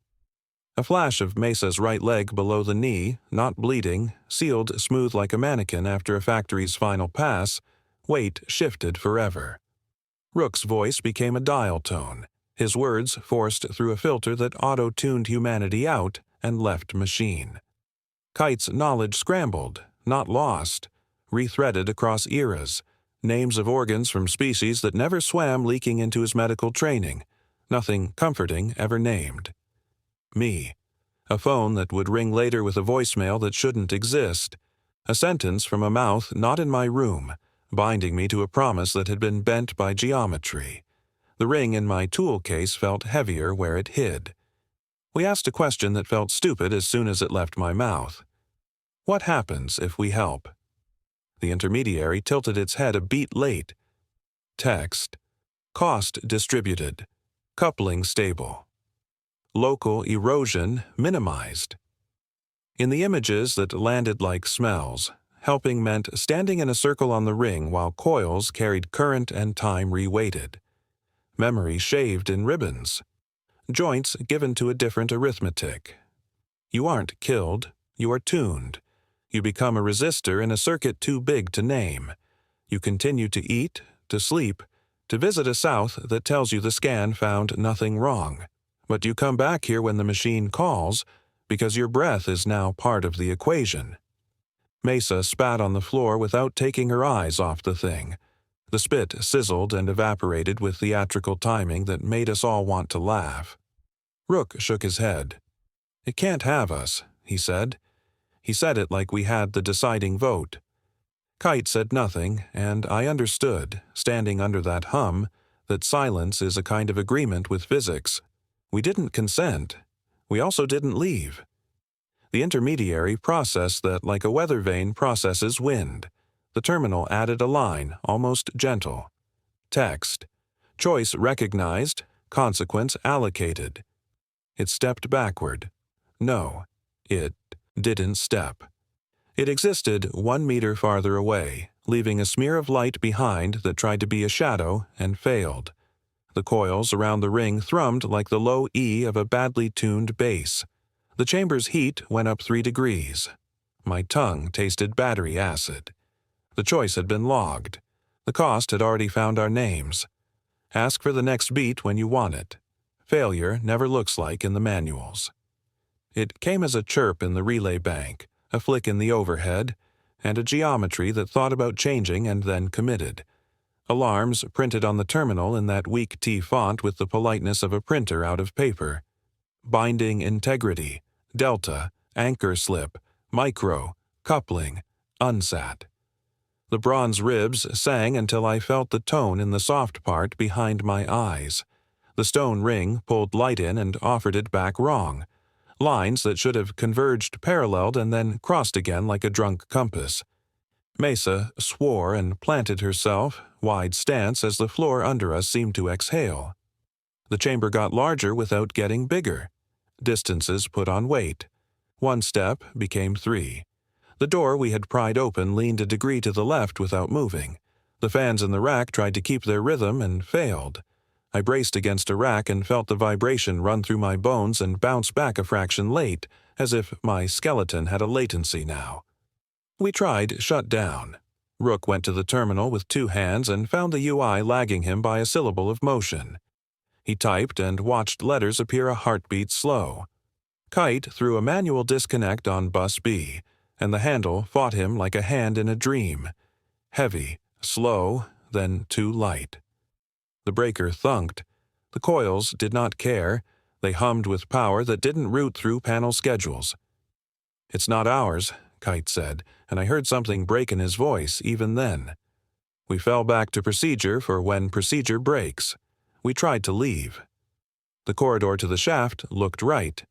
A flash of Mesa's right leg below the knee, not bleeding, sealed smooth like a mannequin after a factory's final pass, weight shifted forever. Rook's voice became a dial tone, his words forced through a filter that auto-tuned humanity out and left machine. Kite's knowledge scrambled, not lost, rethreaded across eras, names of organs from species that never swam leaking into his medical training, nothing comforting ever named. Me. A phone that would ring later with a voicemail that shouldn't exist. A sentence from a mouth not in my room, binding me to a promise that had been bent by geometry. The ring in my tool case felt heavier where it hid. We asked a question that felt stupid as soon as it left my mouth. What happens if we help? The intermediary tilted its head a beat late. Text. Cost distributed. Coupling stable. Local erosion minimized. In the images that landed like smells, helping meant standing in a circle on the ring while coils carried current and time reweighted. Memory shaved in ribbons. Joints given to a different arithmetic. You aren't killed, you are tuned. You become a resistor in a circuit too big to name. You continue to eat, to sleep, to visit a south that tells you the scan found nothing wrong. But you come back here when the machine calls, because your breath is now part of the equation. Mesa spat on the floor without taking her eyes off the thing. The spit sizzled and evaporated with theatrical timing that made us all want to laugh. Rook shook his head. "It can't have us," he said. He said it like we had the deciding vote. Kite said nothing, and I understood, standing under that hum, that silence is a kind of agreement with physics. We didn't consent. We also didn't leave. The intermediary processed that like a weather vane processes wind. The terminal added a line, almost gentle. Text. Choice recognized, consequence allocated. It stepped backward. No, it didn't step. It existed 1 meter farther away, leaving a smear of light behind that tried to be a shadow and failed. The coils around the ring thrummed like the low E of a badly tuned bass. The chamber's heat went up 3 degrees. My tongue tasted battery acid. The choice had been logged. The cost had already found our names. Ask for the next beat when you want it. Failure never looks like in the manuals. It came as a chirp in the relay bank, a flick in the overhead, and a geometry that thought about changing and then committed. Alarms printed on the terminal in that weak T font with the politeness of a printer out of paper. Binding integrity, delta, anchor slip, micro, coupling, unsat. The bronze ribs sang until I felt the tone in the soft part behind my eyes. The stone ring pulled light in and offered it back wrong. Lines that should have converged paralleled and then crossed again like a drunk compass. Mesa swore and planted herself, wide stance as the floor under us seemed to exhale. The chamber got larger without getting bigger. Distances put on weight. 1 step became 3. The door we had pried open leaned a degree to the left without moving. The fans in the rack tried to keep their rhythm and failed. I braced against a rack and felt the vibration run through my bones and bounce back a fraction late, as if my skeleton had a latency now. We tried shut down. Rook went to the terminal with 2 hands and found the UI lagging him by a syllable of motion. He typed and watched letters appear a heartbeat slow. Kite threw a manual disconnect on bus B, and the handle fought him like a hand in a dream. Heavy, slow, then too light. The breaker thunked. The coils did not care. They hummed with power that didn't root through panel schedules. "It's not ours," Kite said, and I heard something break in his voice even then. We fell back to procedure for when procedure breaks. We tried to leave. The corridor to the shaft looked right.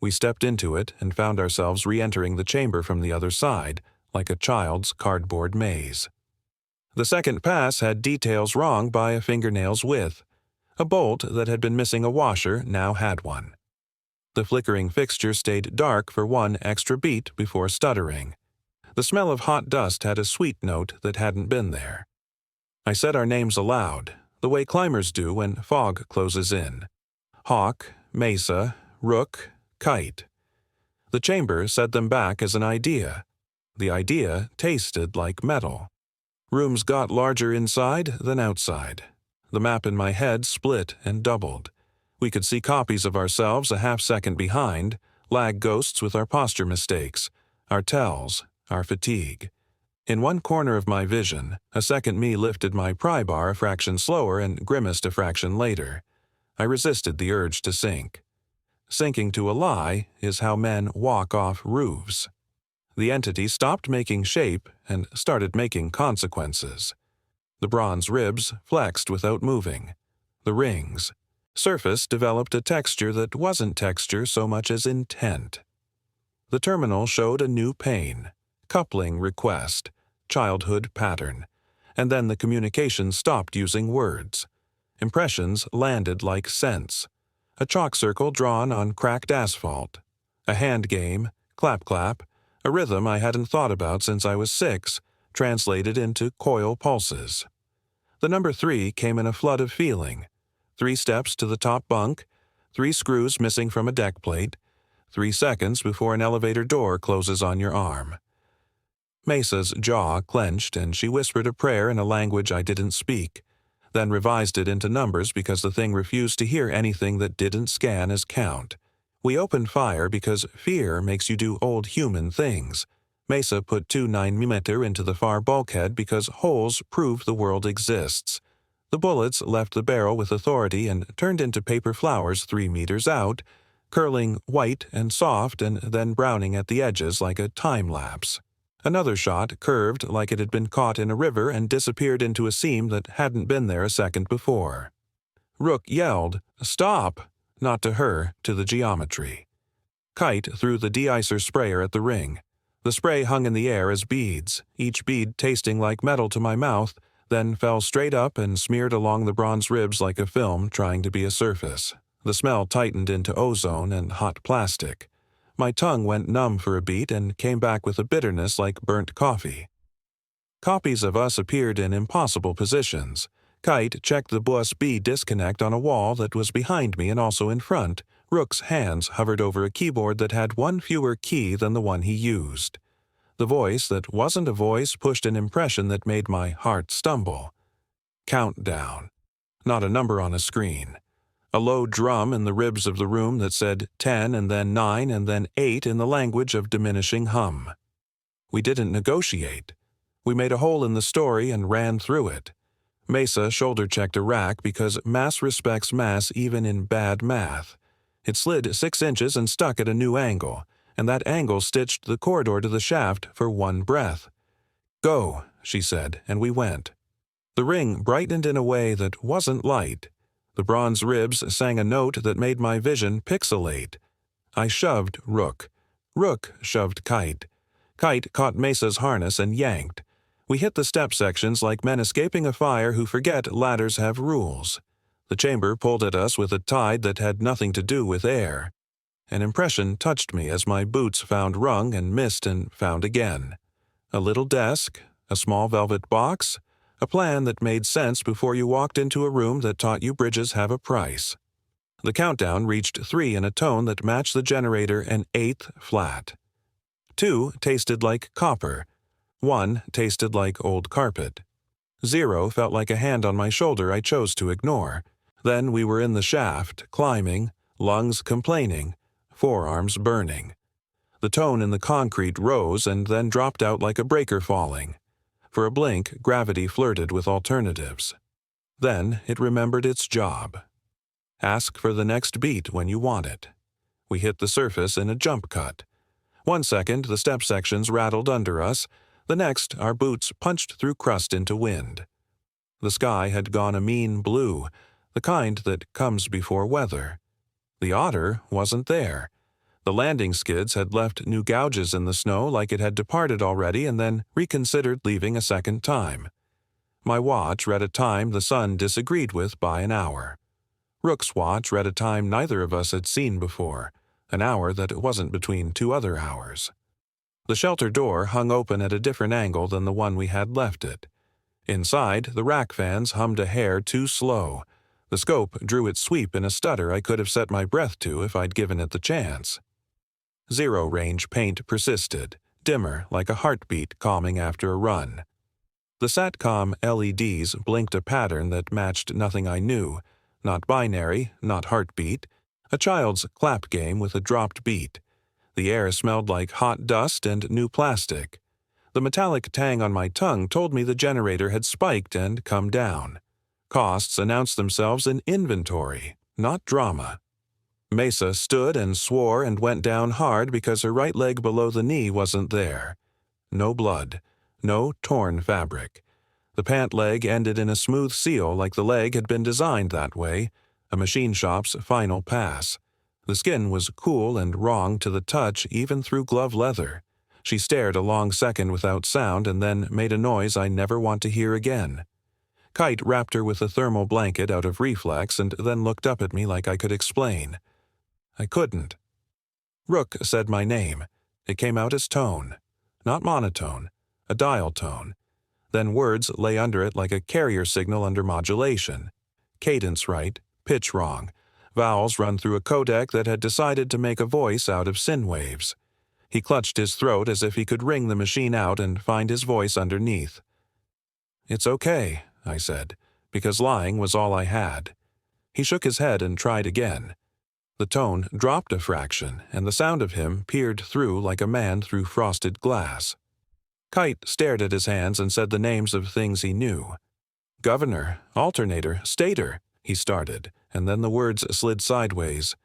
We stepped into it and found ourselves re-entering the chamber from the other side, like a child's cardboard maze. The second pass had details wrong by a fingernail's width. A bolt that had been missing a washer now had one. The flickering fixture stayed dark for 1 extra beat before stuttering. The smell of hot dust had a sweet note that hadn't been there. I said our names aloud, the way climbers do when fog closes in. Hawk, Mesa, Rook, Kite. The chamber said them back as an idea. The idea tasted like metal. Rooms got larger inside than outside. The map in my head split and doubled. We could see copies of ourselves a half-second behind, lag ghosts with our posture mistakes, our tells, our fatigue. In one corner of my vision, a second me lifted my pry bar a fraction slower and grimaced a fraction later. I resisted the urge to sink. Sinking to a lie is how men walk off roofs. The entity stopped making shape and started making consequences. The bronze ribs flexed without moving. The rings. Surface developed a texture that wasn't texture so much as intent. The terminal showed a new pane. Coupling request. Childhood pattern. And then the communication stopped using words. Impressions landed like scents. A chalk circle drawn on cracked asphalt. A hand game, clap-clap, a rhythm I hadn't thought about since I was 6, translated into coil pulses. The number 3 came in a flood of feeling. 3 steps to the top bunk, 3 screws missing from a deck plate, 3 seconds before an elevator door closes on your arm. Mesa's jaw clenched and she whispered a prayer in a language I didn't speak, then revised it into numbers because the thing refused to hear anything that didn't scan as count. We opened fire because fear makes you do old human things. Mesa put 2 9mm into the far bulkhead because holes prove the world exists. The bullets left the barrel with authority and turned into paper flowers 3 meters out, curling white and soft and then browning at the edges like a time lapse. Another shot curved like it had been caught in a river and disappeared into a seam that hadn't been there a second before. Rook yelled, "Stop!" Not to her, to the geometry. Kite threw the de-icer sprayer at the ring. The spray hung in the air as beads, each bead tasting like metal to my mouth, then fell straight up and smeared along the bronze ribs like a film trying to be a surface. The smell tightened into ozone and hot plastic. My tongue went numb for a beat and came back with a bitterness like burnt coffee. Copies of us appeared in impossible positions. Kite checked the USB disconnect on a wall that was behind me and also in front. Rook's hands hovered over a keyboard that had 1 fewer key than the one he used. The voice that wasn't a voice pushed an impression that made my heart stumble. Countdown. Not a number on a screen. A low drum in the ribs of the room that said 10 and then 9 and then 8 in the language of diminishing hum. We didn't negotiate. We made a hole in the story and ran through it. Mesa shoulder-checked a rack because mass respects mass even in bad math. It slid 6 inches and stuck at a new angle, and that angle stitched the corridor to the shaft for 1 breath. "Go," she said, and we went. The ring brightened in a way that wasn't light. The bronze ribs sang a note that made my vision pixelate. I shoved Rook. Rook shoved Kite. Kite caught Mesa's harness and yanked. We hit the step sections like men escaping a fire who forget ladders have rules. The chamber pulled at us with a tide that had nothing to do with air. An impression touched me as my boots found rung and missed and found again. A little desk, a small velvet box, a plan that made sense before you walked into a room that taught you bridges have a price. The countdown reached 3 in a tone that matched the generator an 1/8 flat. 2 tasted like copper. 1 tasted like old carpet. 0 felt like a hand on my shoulder I chose to ignore. Then we were in the shaft, climbing, lungs complaining, forearms burning. The tone in the concrete rose and then dropped out like a breaker falling. For a blink, gravity flirted with alternatives. Then it remembered its job. Ask for the next beat when you want it. We hit the surface in a jump cut. 1 second, the step sections rattled under us. The next, our boots punched through crust into wind. The sky had gone a mean blue, the kind that comes before weather. The otter wasn't there. The landing skids had left new gouges in the snow like it had departed already and then reconsidered leaving a second time. My watch read a time the sun disagreed with by an hour. Rook's watch read a time neither of us had seen before, an hour that wasn't between 2 other hours. The shelter door hung open at a different angle than the one we had left it. Inside, the rack fans hummed a hair too slow. The scope drew its sweep in a stutter I could have set my breath to if I'd given it the chance. Zero-range paint persisted, dimmer like a heartbeat calming after a run. The SATCOM LEDs blinked a pattern that matched nothing I knew, not binary, not heartbeat, a child's clap game with a dropped beat. The air smelled like hot dust and new plastic. The metallic tang on my tongue told me the generator had spiked and come down. Costs announced themselves in inventory, not drama. Mesa stood and swore and went down hard because her right leg below the knee wasn't there. No blood, no torn fabric. The pant leg ended in a smooth seal like the leg had been designed that way, a machine shop's final pass. The skin was cool and wrong to the touch even through glove leather. She stared a long second without sound and then made a noise I never want to hear again. Kite wrapped her with a thermal blanket out of reflex and then looked up at me like I could explain. I couldn't. Rook said my name. It came out as tone. Not monotone, a dial tone. Then words lay under it like a carrier signal under modulation. Cadence right, pitch wrong. vowels run through a codec that had decided to make a voice out of sin waves. He clutched his throat as if he could wring the machine out and find his voice underneath. "It's okay," I said, because lying was all I had. He shook his head and tried again. The tone dropped a fraction, and the sound of him peered through like a man through frosted glass. Kite stared at his hands and said the names of things he knew. "Governor, alternator, stator," he started, and then the words slid sideways.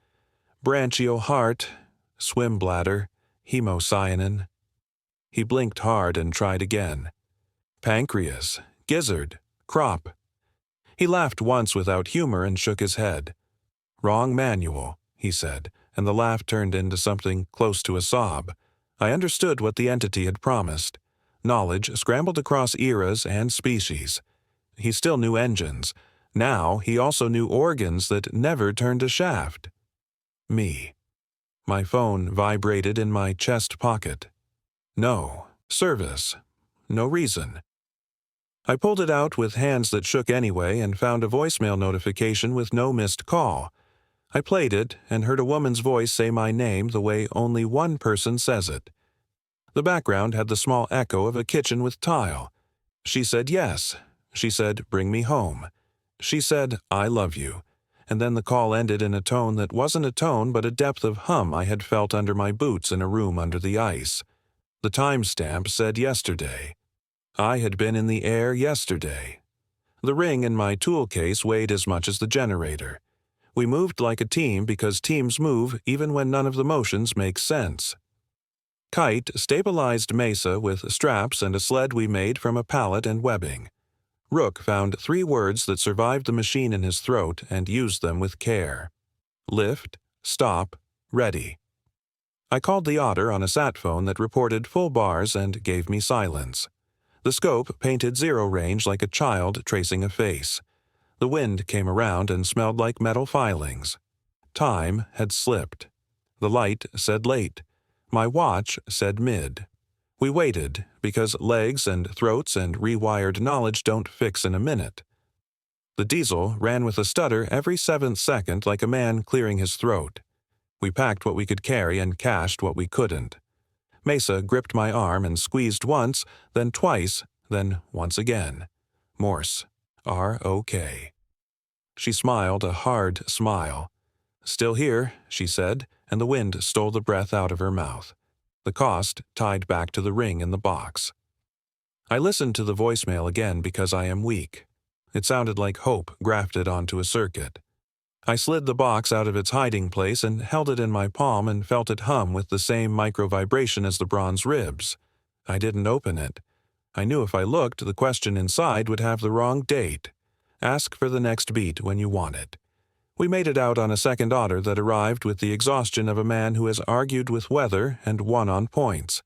"Branchial heart, swim bladder, hemocyanin." He blinked hard and tried again. "Pancreas, gizzard, crop." He laughed once without humor and shook his head. "Wrong manual," he said, and the laugh turned into something close to a sob. I understood what the entity had promised. Knowledge scrambled across eras and species. He still knew engines. Now he also knew organs that never turned a shaft. Me. My phone vibrated in my chest pocket. No. Service. No reason. I pulled it out with hands that shook anyway and found a voicemail notification with no missed call. I played it and heard a woman's voice say my name the way only one person says it. The background had the small echo of a kitchen with tile. She said yes. She said, "Bring me home." She said, "I love you." And then the call ended in a tone that wasn't a tone but a depth of hum I had felt under my boots in a room under the ice. The timestamp said yesterday. I had been in the air yesterday. The ring in my tool case weighed as much as the generator. We moved like a team because teams move even when none of the motions make sense. Kite stabilized Mesa with straps and a sled we made from a pallet and webbing. Rook found 3 words that survived the machine in his throat and used them with care. Lift, stop, ready. I called the Otter on a sat phone that reported full bars and gave me silence. The scope painted zero range like a child tracing a face. The wind came around and smelled like metal filings. Time had slipped. The light said late. My watch said mid. We waited, because legs and throats and rewired knowledge don't fix in a minute. The diesel ran with a stutter every 7th second like a man clearing his throat. We packed what we could carry and cached what we couldn't. Mesa gripped my arm and squeezed once, then twice, then once again. Morse. R-O-K. She smiled a hard smile. "Still here," she said, and the wind stole the breath out of her mouth. The cost tied back to the ring in the box. I listened to the voicemail again because I am weak. It sounded like hope grafted onto a circuit. I slid the box out of its hiding place and held it in my palm and felt it hum with the same micro-vibration as the bronze ribs. I didn't open it. I knew if I looked, the question inside would have the wrong date. Ask for the next beat when you want it. We made it out on a second otter that arrived with the exhaustion of a man who has argued with weather and won on points.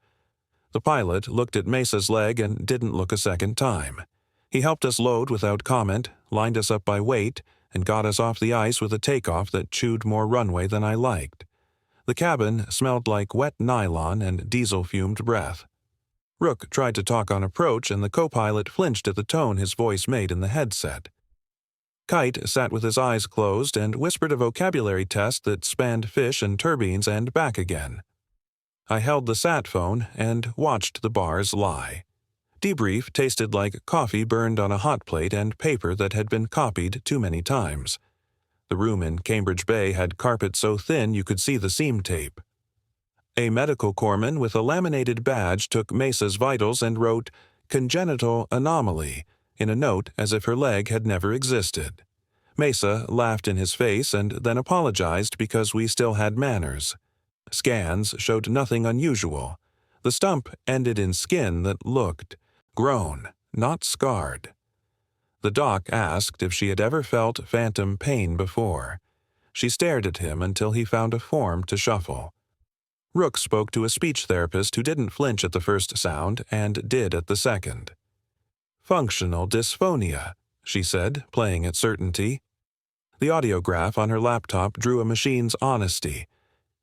The pilot looked at Mesa's leg and didn't look a second time. He helped us load without comment, lined us up by weight, and got us off the ice with a takeoff that chewed more runway than I liked. The cabin smelled like wet nylon and diesel-fumed breath. Rook tried to talk on approach, and the co-pilot flinched at the tone his voice made in the headset. Kite sat with his eyes closed and whispered a vocabulary test that spanned fish and turbines and back again. I held the sat phone and watched the bars lie. Debrief tasted like coffee burned on a hot plate and paper that had been copied too many times. The room in Cambridge Bay had carpet so thin you could see the seam tape. A medical corpsman with a laminated badge took Mesa's vitals and wrote, "Congenital anomaly," in a note as if her leg had never existed. Mesa laughed in his face and then apologized because we still had manners. Scans showed nothing unusual. The stump ended in skin that looked grown, not scarred. The doc asked if she had ever felt phantom pain before. She stared at him until he found a form to shuffle. Rook spoke to a speech therapist who didn't flinch at the first sound and did at the second. "Functional dysphonia," she said, playing at certainty. The audiograph on her laptop drew a machine's honesty.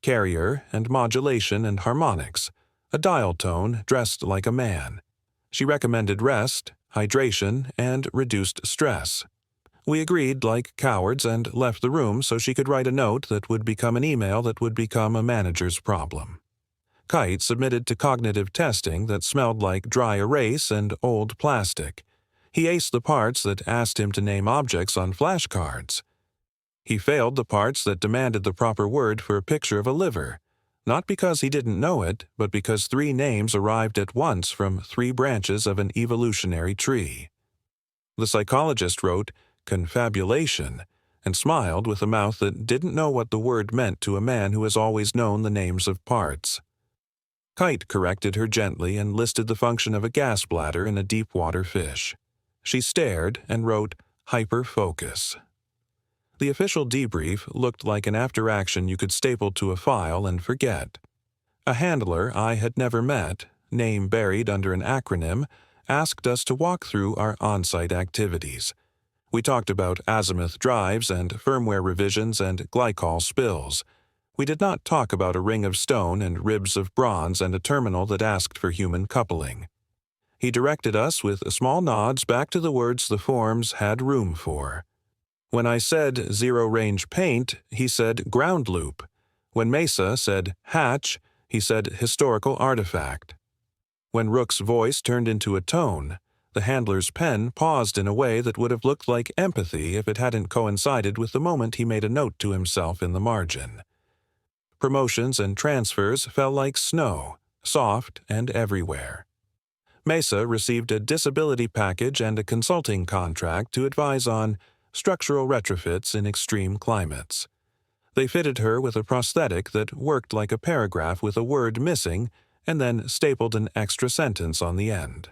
Carrier and modulation and harmonics. A dial tone dressed like a man. She recommended rest, hydration, and reduced stress. We agreed like cowards and left the room so she could write a note that would become an email that would become a manager's problem. Kite submitted to cognitive testing that smelled like dry erase and old plastic. He aced the parts that asked him to name objects on flashcards. He failed the parts that demanded the proper word for a picture of a liver, not because he didn't know it, but because 3 names arrived at once from 3 branches of an evolutionary tree. The psychologist wrote confabulation and smiled with a mouth that didn't know what the word meant to a man who has always known the names of parts. Kite corrected her gently and listed the function of a gas bladder in a deep-water fish. She stared and wrote hyperfocus. The official debrief looked like an after-action you could staple to a file and forget. A handler I had never met, name buried under an acronym, asked us to walk through our on-site activities. We talked about azimuth drives and firmware revisions and glycol spills. We did not talk about a ring of stone and ribs of bronze and a terminal that asked for human coupling. He directed us with small nods back to the words the forms had room for. When I said zero-range paint, he said ground loop. When Mesa said hatch, he said historical artifact. When Rook's voice turned into a tone, the handler's pen paused in a way that would have looked like empathy if it hadn't coincided with the moment he made a note to himself in the margin. Promotions and transfers fell like snow, soft and everywhere. Mesa received a disability package and a consulting contract to advise on structural retrofits in extreme climates. They fitted her with a prosthetic that worked like a paragraph with a word missing and then stapled an extra sentence on the end.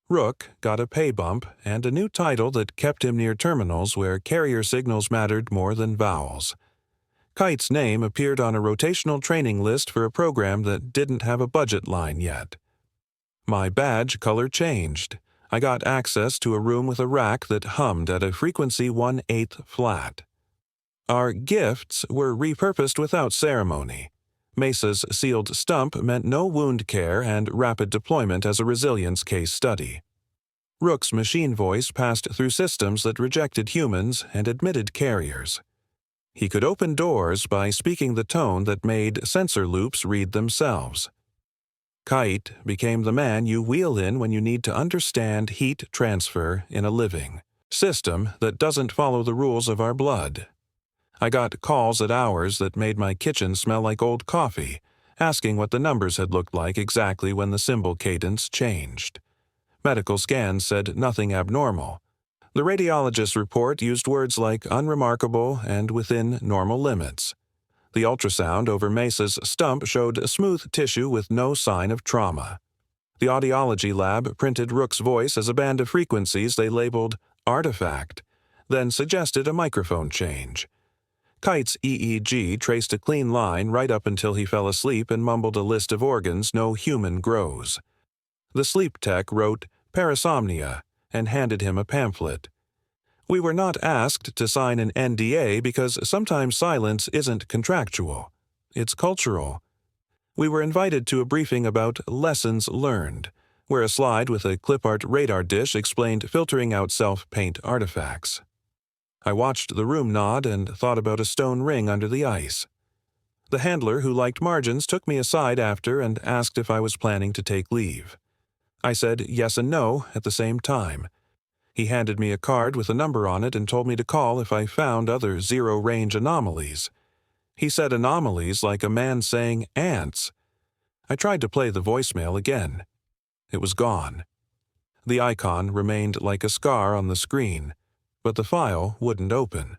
Rook got a pay bump and a new title that kept him near terminals where carrier signals mattered more than vowels. Kite's name appeared on a rotational training list for a program that didn't have a budget line yet. My badge color changed. I got access to a room with a rack that hummed at a frequency 1/8 flat. Our gifts were repurposed without ceremony. Mesa's sealed stump meant no wound care and rapid deployment as a resilience case study. Rook's machine voice passed through systems that rejected humans and admitted carriers. He could open doors by speaking the tone that made sensor loops read themselves. Kite became the man you wheel in when you need to understand heat transfer in a living system that doesn't follow the rules of our blood. I got calls at hours that made my kitchen smell like old coffee, asking what the numbers had looked like exactly when the symbol cadence changed. Medical scans said nothing abnormal. The radiologist's report used words like unremarkable and within normal limits. The ultrasound over Mesa's stump showed a smooth tissue with no sign of trauma. The audiology lab printed Rook's voice as a band of frequencies they labeled artifact, then suggested a microphone change. Kite's EEG traced a clean line right up until he fell asleep and mumbled a list of organs no human grows. The sleep tech wrote parasomnia and handed him a pamphlet. We were not asked to sign an NDA because sometimes silence isn't contractual. It's cultural. We were invited to a briefing about lessons learned, where a slide with a clip-art radar dish explained filtering out self-paint artifacts. I watched the room nod and thought about a stone ring under the ice. The handler who liked margins took me aside after and asked if I was planning to take leave. I said yes and no at the same time. He handed me a card with a number on it and told me to call if I found other zero-range anomalies. He said anomalies like a man saying ants. I tried to play the voicemail again. It was gone. The icon remained like a scar on the screen, but the file wouldn't open.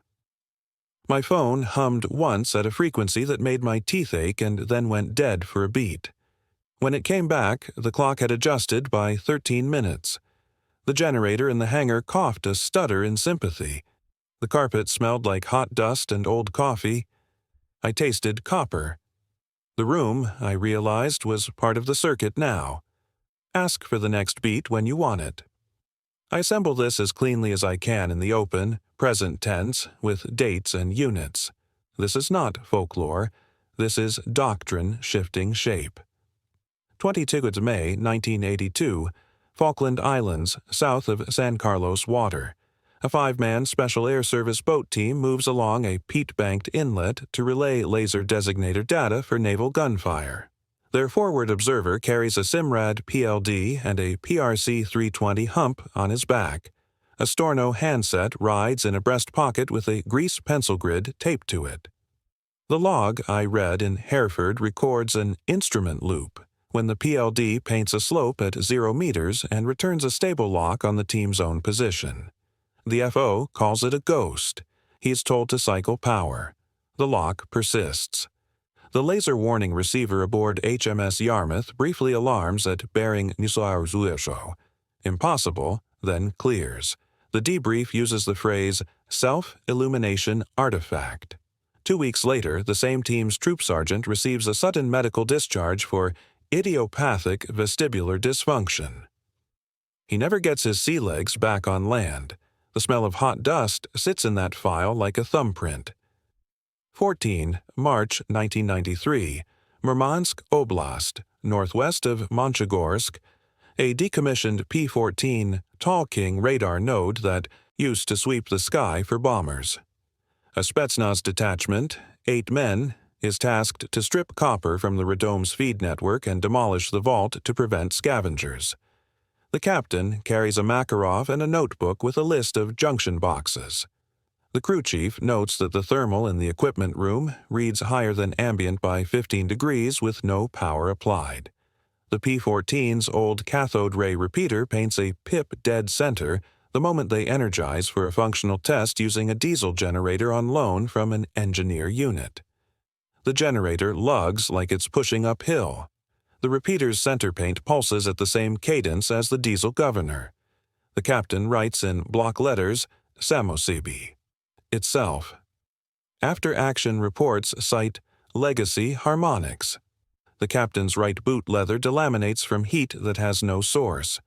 My phone hummed once at a frequency that made my teeth ache and then went dead for a beat. When it came back, the clock had adjusted by 13 minutes. The generator in the hangar coughed a stutter in sympathy. The carpet smelled like hot dust and old coffee. I tasted copper. The room, I realized, was part of the circuit now. Ask for the next beat when you want it. I assemble this as cleanly as I can in the open, present tense, with dates and units. This is not folklore. This is doctrine shifting shape. 22 May 1982, Falkland Islands, south of San Carlos Water. A 5-man Special Air Service boat team moves along a peat-banked inlet to relay laser designator data for naval gunfire. Their forward observer carries a Simrad PLD and a PRC-320 hump on his back. A Storno handset rides in a breast pocket with a grease pencil grid taped to it. The log I read in Hereford records an instrument loop when the PLD paints a slope at 0 meters and returns a stable lock on the team's own position. The FO calls it a ghost. He is told to cycle power. The lock persists. The laser warning receiver aboard HMS Yarmouth briefly alarms at bearing Nisarzuesho. Impossible, then clears. The debrief uses the phrase self-illumination artifact. 2 weeks later, the same team's troop sergeant receives a sudden medical discharge for idiopathic vestibular dysfunction. He never gets his sea legs back on land. The smell of hot dust sits in that file like a thumbprint. 14 March 1993, Murmansk Oblast, northwest of Monchegorsk, a decommissioned P-14 Tall King radar node that used to sweep the sky for bombers. A Spetsnaz detachment, 8 men, is tasked to strip copper from the Radom's feed network and demolish the vault to prevent scavengers. The captain carries a Makarov and a notebook with a list of junction boxes. The crew chief notes that the thermal in the equipment room reads higher than ambient by 15 degrees with no power applied. The P-14's old cathode ray repeater paints a pip dead center the moment they energize for a functional test using a diesel generator on loan from an engineer unit. The generator lugs like it's pushing uphill. The repeater's center paint pulses at the same cadence as the diesel governor. The captain writes in block letters, Samosibi. Itself. After-action reports cite legacy harmonics. The captain's right boot leather delaminates from heat that has no source.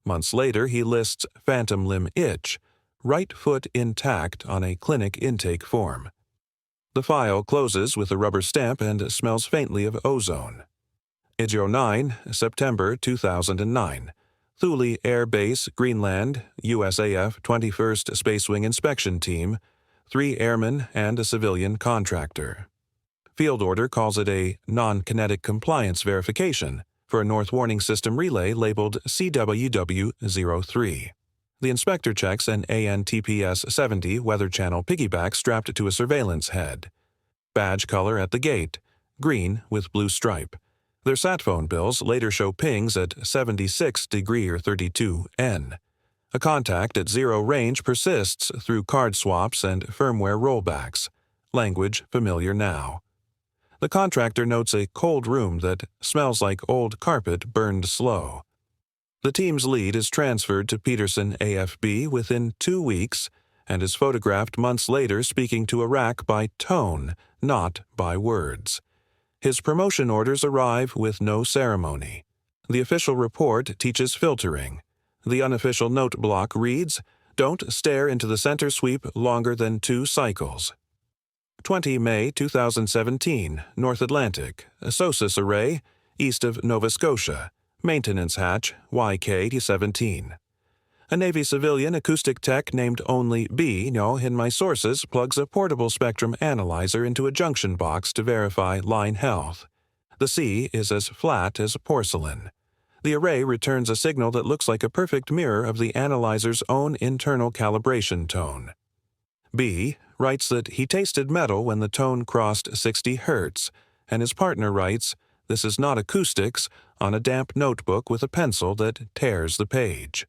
Months later, he lists phantom limb itch, right foot intact on a clinic intake form. The file closes with a rubber stamp and smells faintly of ozone. Idjo 9, September 2009. Thule Air Base, Greenland, USAF 21st Space Wing Inspection Team, 3 airmen and a civilian contractor. Field order calls it a non-kinetic compliance verification for a North Warning System relay labeled CWW-03. The inspector checks an ANTPS-70 Weather Channel piggyback strapped to a surveillance head. Badge color at the gate, green with blue stripe. Their sat phone bills later show pings at 76 degree or 32 N. A contact at 0 range persists through card swaps and firmware rollbacks. Language familiar now. The contractor notes a cold room that smells like old carpet burned slow. The team's lead is transferred to Peterson AFB within 2 weeks and is photographed months later speaking to Iraq by tone, not by words. His promotion orders arrive with no ceremony. The official report teaches filtering. The unofficial note block reads, "Don't stare into the center sweep longer than 2 cycles." 20 May 2017, North Atlantic, SOSUS Array, east of Nova Scotia, maintenance hatch YK-17. A Navy civilian acoustic tech named only B, in my sources, plugs a portable spectrum analyzer into a junction box to verify line health. The C is as flat as porcelain. The array returns a signal that looks like a perfect mirror of the analyzer's own internal calibration tone. B writes that he tasted metal when the tone crossed 60 Hz, and his partner writes, "This is not acoustics," on a damp notebook with a pencil that tears the page.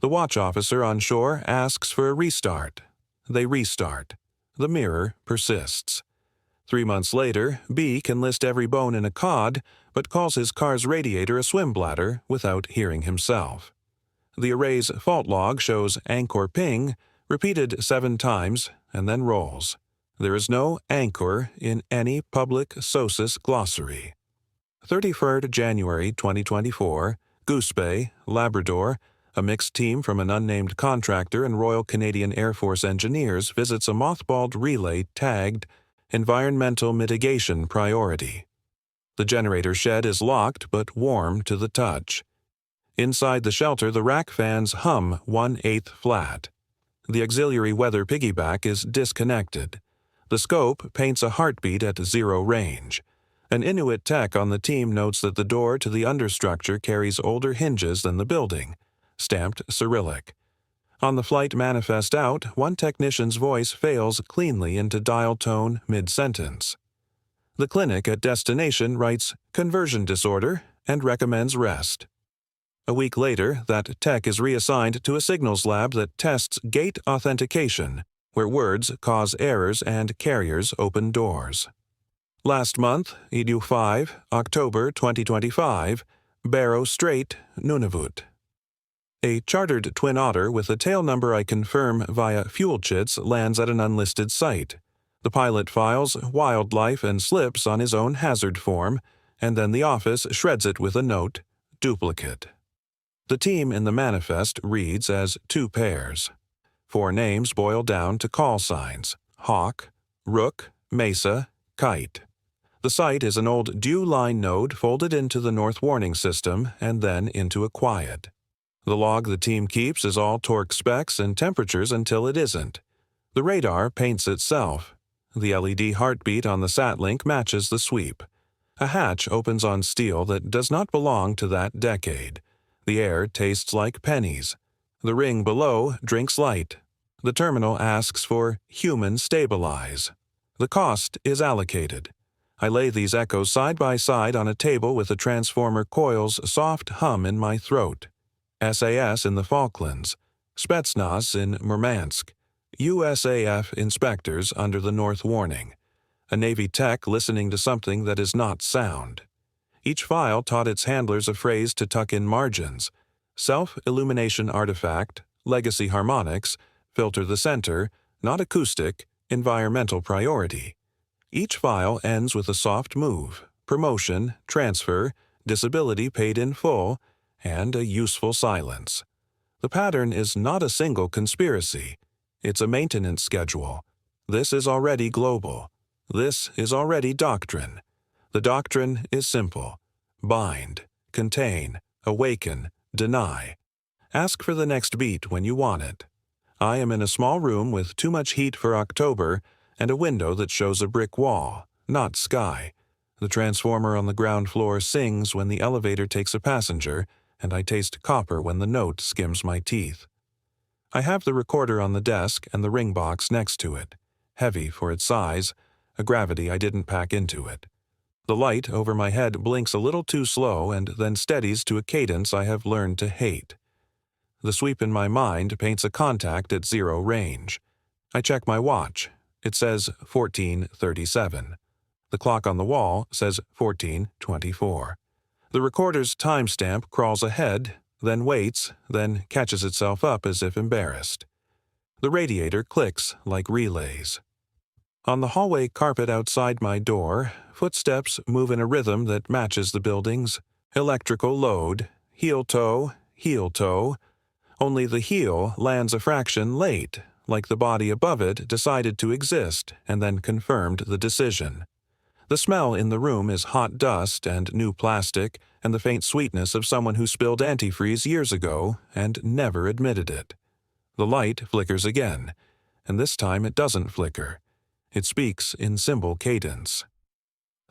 The watch officer on shore asks for a restart. They restart. The mirror persists. 3 months later, B can list every bone in a cod, but calls his car's radiator a swim bladder without hearing himself. The array's fault log shows anchor ping, repeated 7 times, and then rolls. There is no anchor in any public SOSUS glossary. 31st January 2024, Goose Bay, Labrador, a mixed team from an unnamed contractor and Royal Canadian Air Force engineers visits a mothballed relay tagged Environmental Mitigation Priority. The generator shed is locked but warm to the touch. Inside the shelter, the rack fans hum 1/8 flat. The auxiliary weather piggyback is disconnected. The scope paints a heartbeat at 0 range. An Inuit tech on the team notes that the door to the understructure carries older hinges than the building, stamped Cyrillic. On the flight manifest out, one technician's voice fails cleanly into dial tone mid-sentence. The clinic at destination writes conversion disorder and recommends rest. A week later, that tech is reassigned to a signals lab that tests gate authentication, where words cause errors and carriers open doors. Last month, Edu 5, October 2025, Barrow Strait, Nunavut. A chartered Twin Otter with a tail number I confirm via fuel chits lands at an unlisted site. The pilot files wildlife and slips on his own hazard form, and then the office shreds it with a note, duplicate. The team in the manifest reads as 2 pairs. 4 names boil down to call signs: Hawk, Rook, Mesa, Kite. The site is an old dew line node folded into the North Warning System and then into a quiet. The log the team keeps is all torque specs and temperatures until it isn't. The radar paints itself. The LED heartbeat on the SatLink matches the sweep. A hatch opens on steel that does not belong to that decade. The air tastes like pennies. The ring below drinks light. The terminal asks for human stabilize. The cost is allocated. I lay these echoes side by side on a table with a transformer coil's soft hum in my throat. SAS in the Falklands, Spetsnaz in Murmansk, USAF inspectors under the North Warning, a Navy tech listening to something that is not sound. Each file taught its handlers a phrase to tuck in margins: self-illumination artifact, legacy harmonics, filter the center, not acoustic, environmental priority. Each file ends with a soft move, promotion, transfer, disability paid in full, and a useful silence. The pattern is not a single conspiracy. It's a maintenance schedule. This is already global. This is already doctrine. The doctrine is simple: bind, contain, awaken, deny. Ask for the next beat when you want it. I am in a small room with too much heat for October and a window that shows a brick wall, not sky. The transformer on the ground floor sings when the elevator takes a passenger, and I taste copper when the note skims my teeth. I have the recorder on the desk and the ring box next to it, heavy for its size, a gravity I didn't pack into it. The light over my head blinks a little too slow and then steadies to a cadence I have learned to hate. The sweep in my mind paints a contact at 0 range. I check my watch. It says 14:37. The clock on the wall says 14:24. The recorder's timestamp crawls ahead, then waits, then catches itself up as if embarrassed. The radiator clicks like relays. On the hallway carpet outside my door, footsteps move in a rhythm that matches the building's electrical load, heel-toe, heel-toe. Only the heel lands a fraction late, like the body above it decided to exist and then confirmed the decision. The smell in the room is hot dust and new plastic and the faint sweetness of someone who spilled antifreeze years ago and never admitted it. The light flickers again, and this time it doesn't flicker. It speaks in symbol cadence.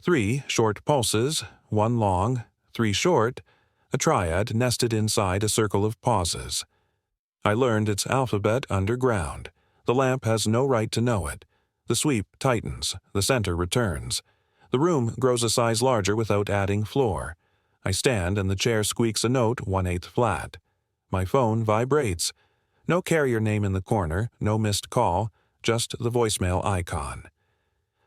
3 short pulses, 1 long, 3 short, a triad nested inside a circle of pauses. I learned its alphabet underground. The lamp has no right to know it. The sweep tightens, the center returns. The room grows a size larger without adding floor. I stand and the chair squeaks a note 1/8 flat. My phone vibrates. No carrier name in the corner, no missed call, just the voicemail icon.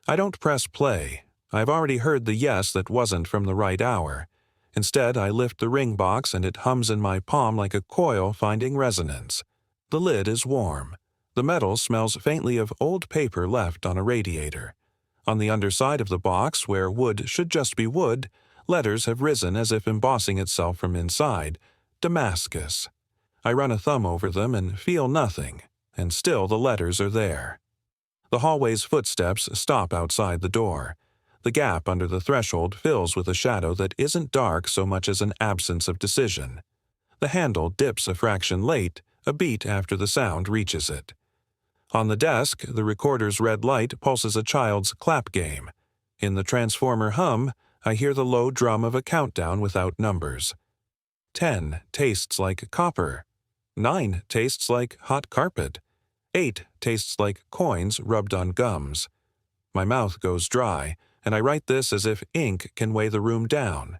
I don't press play. I've already heard the yes that wasn't from the right hour. Instead, I lift the ring box and it hums in my palm like a coil finding resonance. The lid is warm. The metal smells faintly of old paper left on a radiator. On the underside of the box, where wood should just be wood, letters have risen as if embossing itself from inside. Damascus. I run a thumb over them and feel nothing, and still the letters are there. The hallway's footsteps stop outside the door. The gap under the threshold fills with a shadow that isn't dark so much as an absence of decision. The handle dips a fraction late, a beat after the sound reaches it. On the desk, the recorder's red light pulses a child's clap game. In the transformer hum, I hear the low drum of a countdown without numbers. 10 tastes like copper. 9 tastes like hot carpet. 8 tastes like coins rubbed on gums. My mouth goes dry, and I write this as if ink can weigh the room down.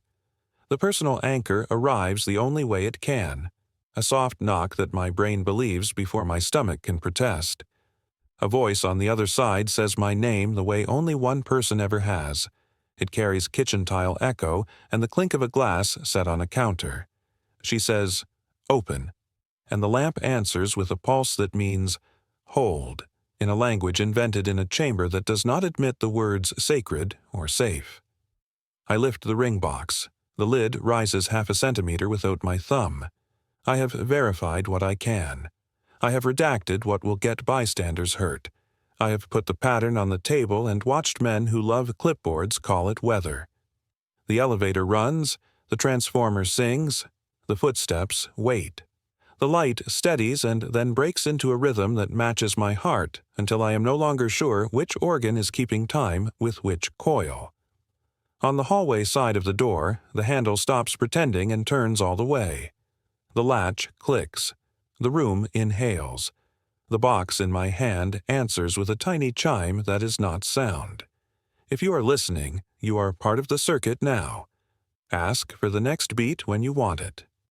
The personal anchor arrives the only way it can. A soft knock that my brain believes before my stomach can protest. A voice on the other side says my name the way only one person ever has. It carries kitchen tile echo and the clink of a glass set on a counter. She says, "Open," and the lamp answers with a pulse that means, "Hold," in a language invented in a chamber that does not admit the words sacred or safe. I lift the ring box. The lid rises half a centimeter without my thumb. I have verified what I can. I have redacted what will get bystanders hurt. I have put the pattern on the table and watched men who love clipboards call it weather. The elevator runs, the transformer sings, the footsteps wait. The light steadies and then breaks into a rhythm that matches my heart until I am no longer sure which organ is keeping time with which coil. On the hallway side of the door, the handle stops pretending and turns all the way. The latch clicks. The room inhales. The box in my hand answers with a tiny chime that is not sound. If you are listening, you are part of the circuit now. Ask for the next beat when you want it.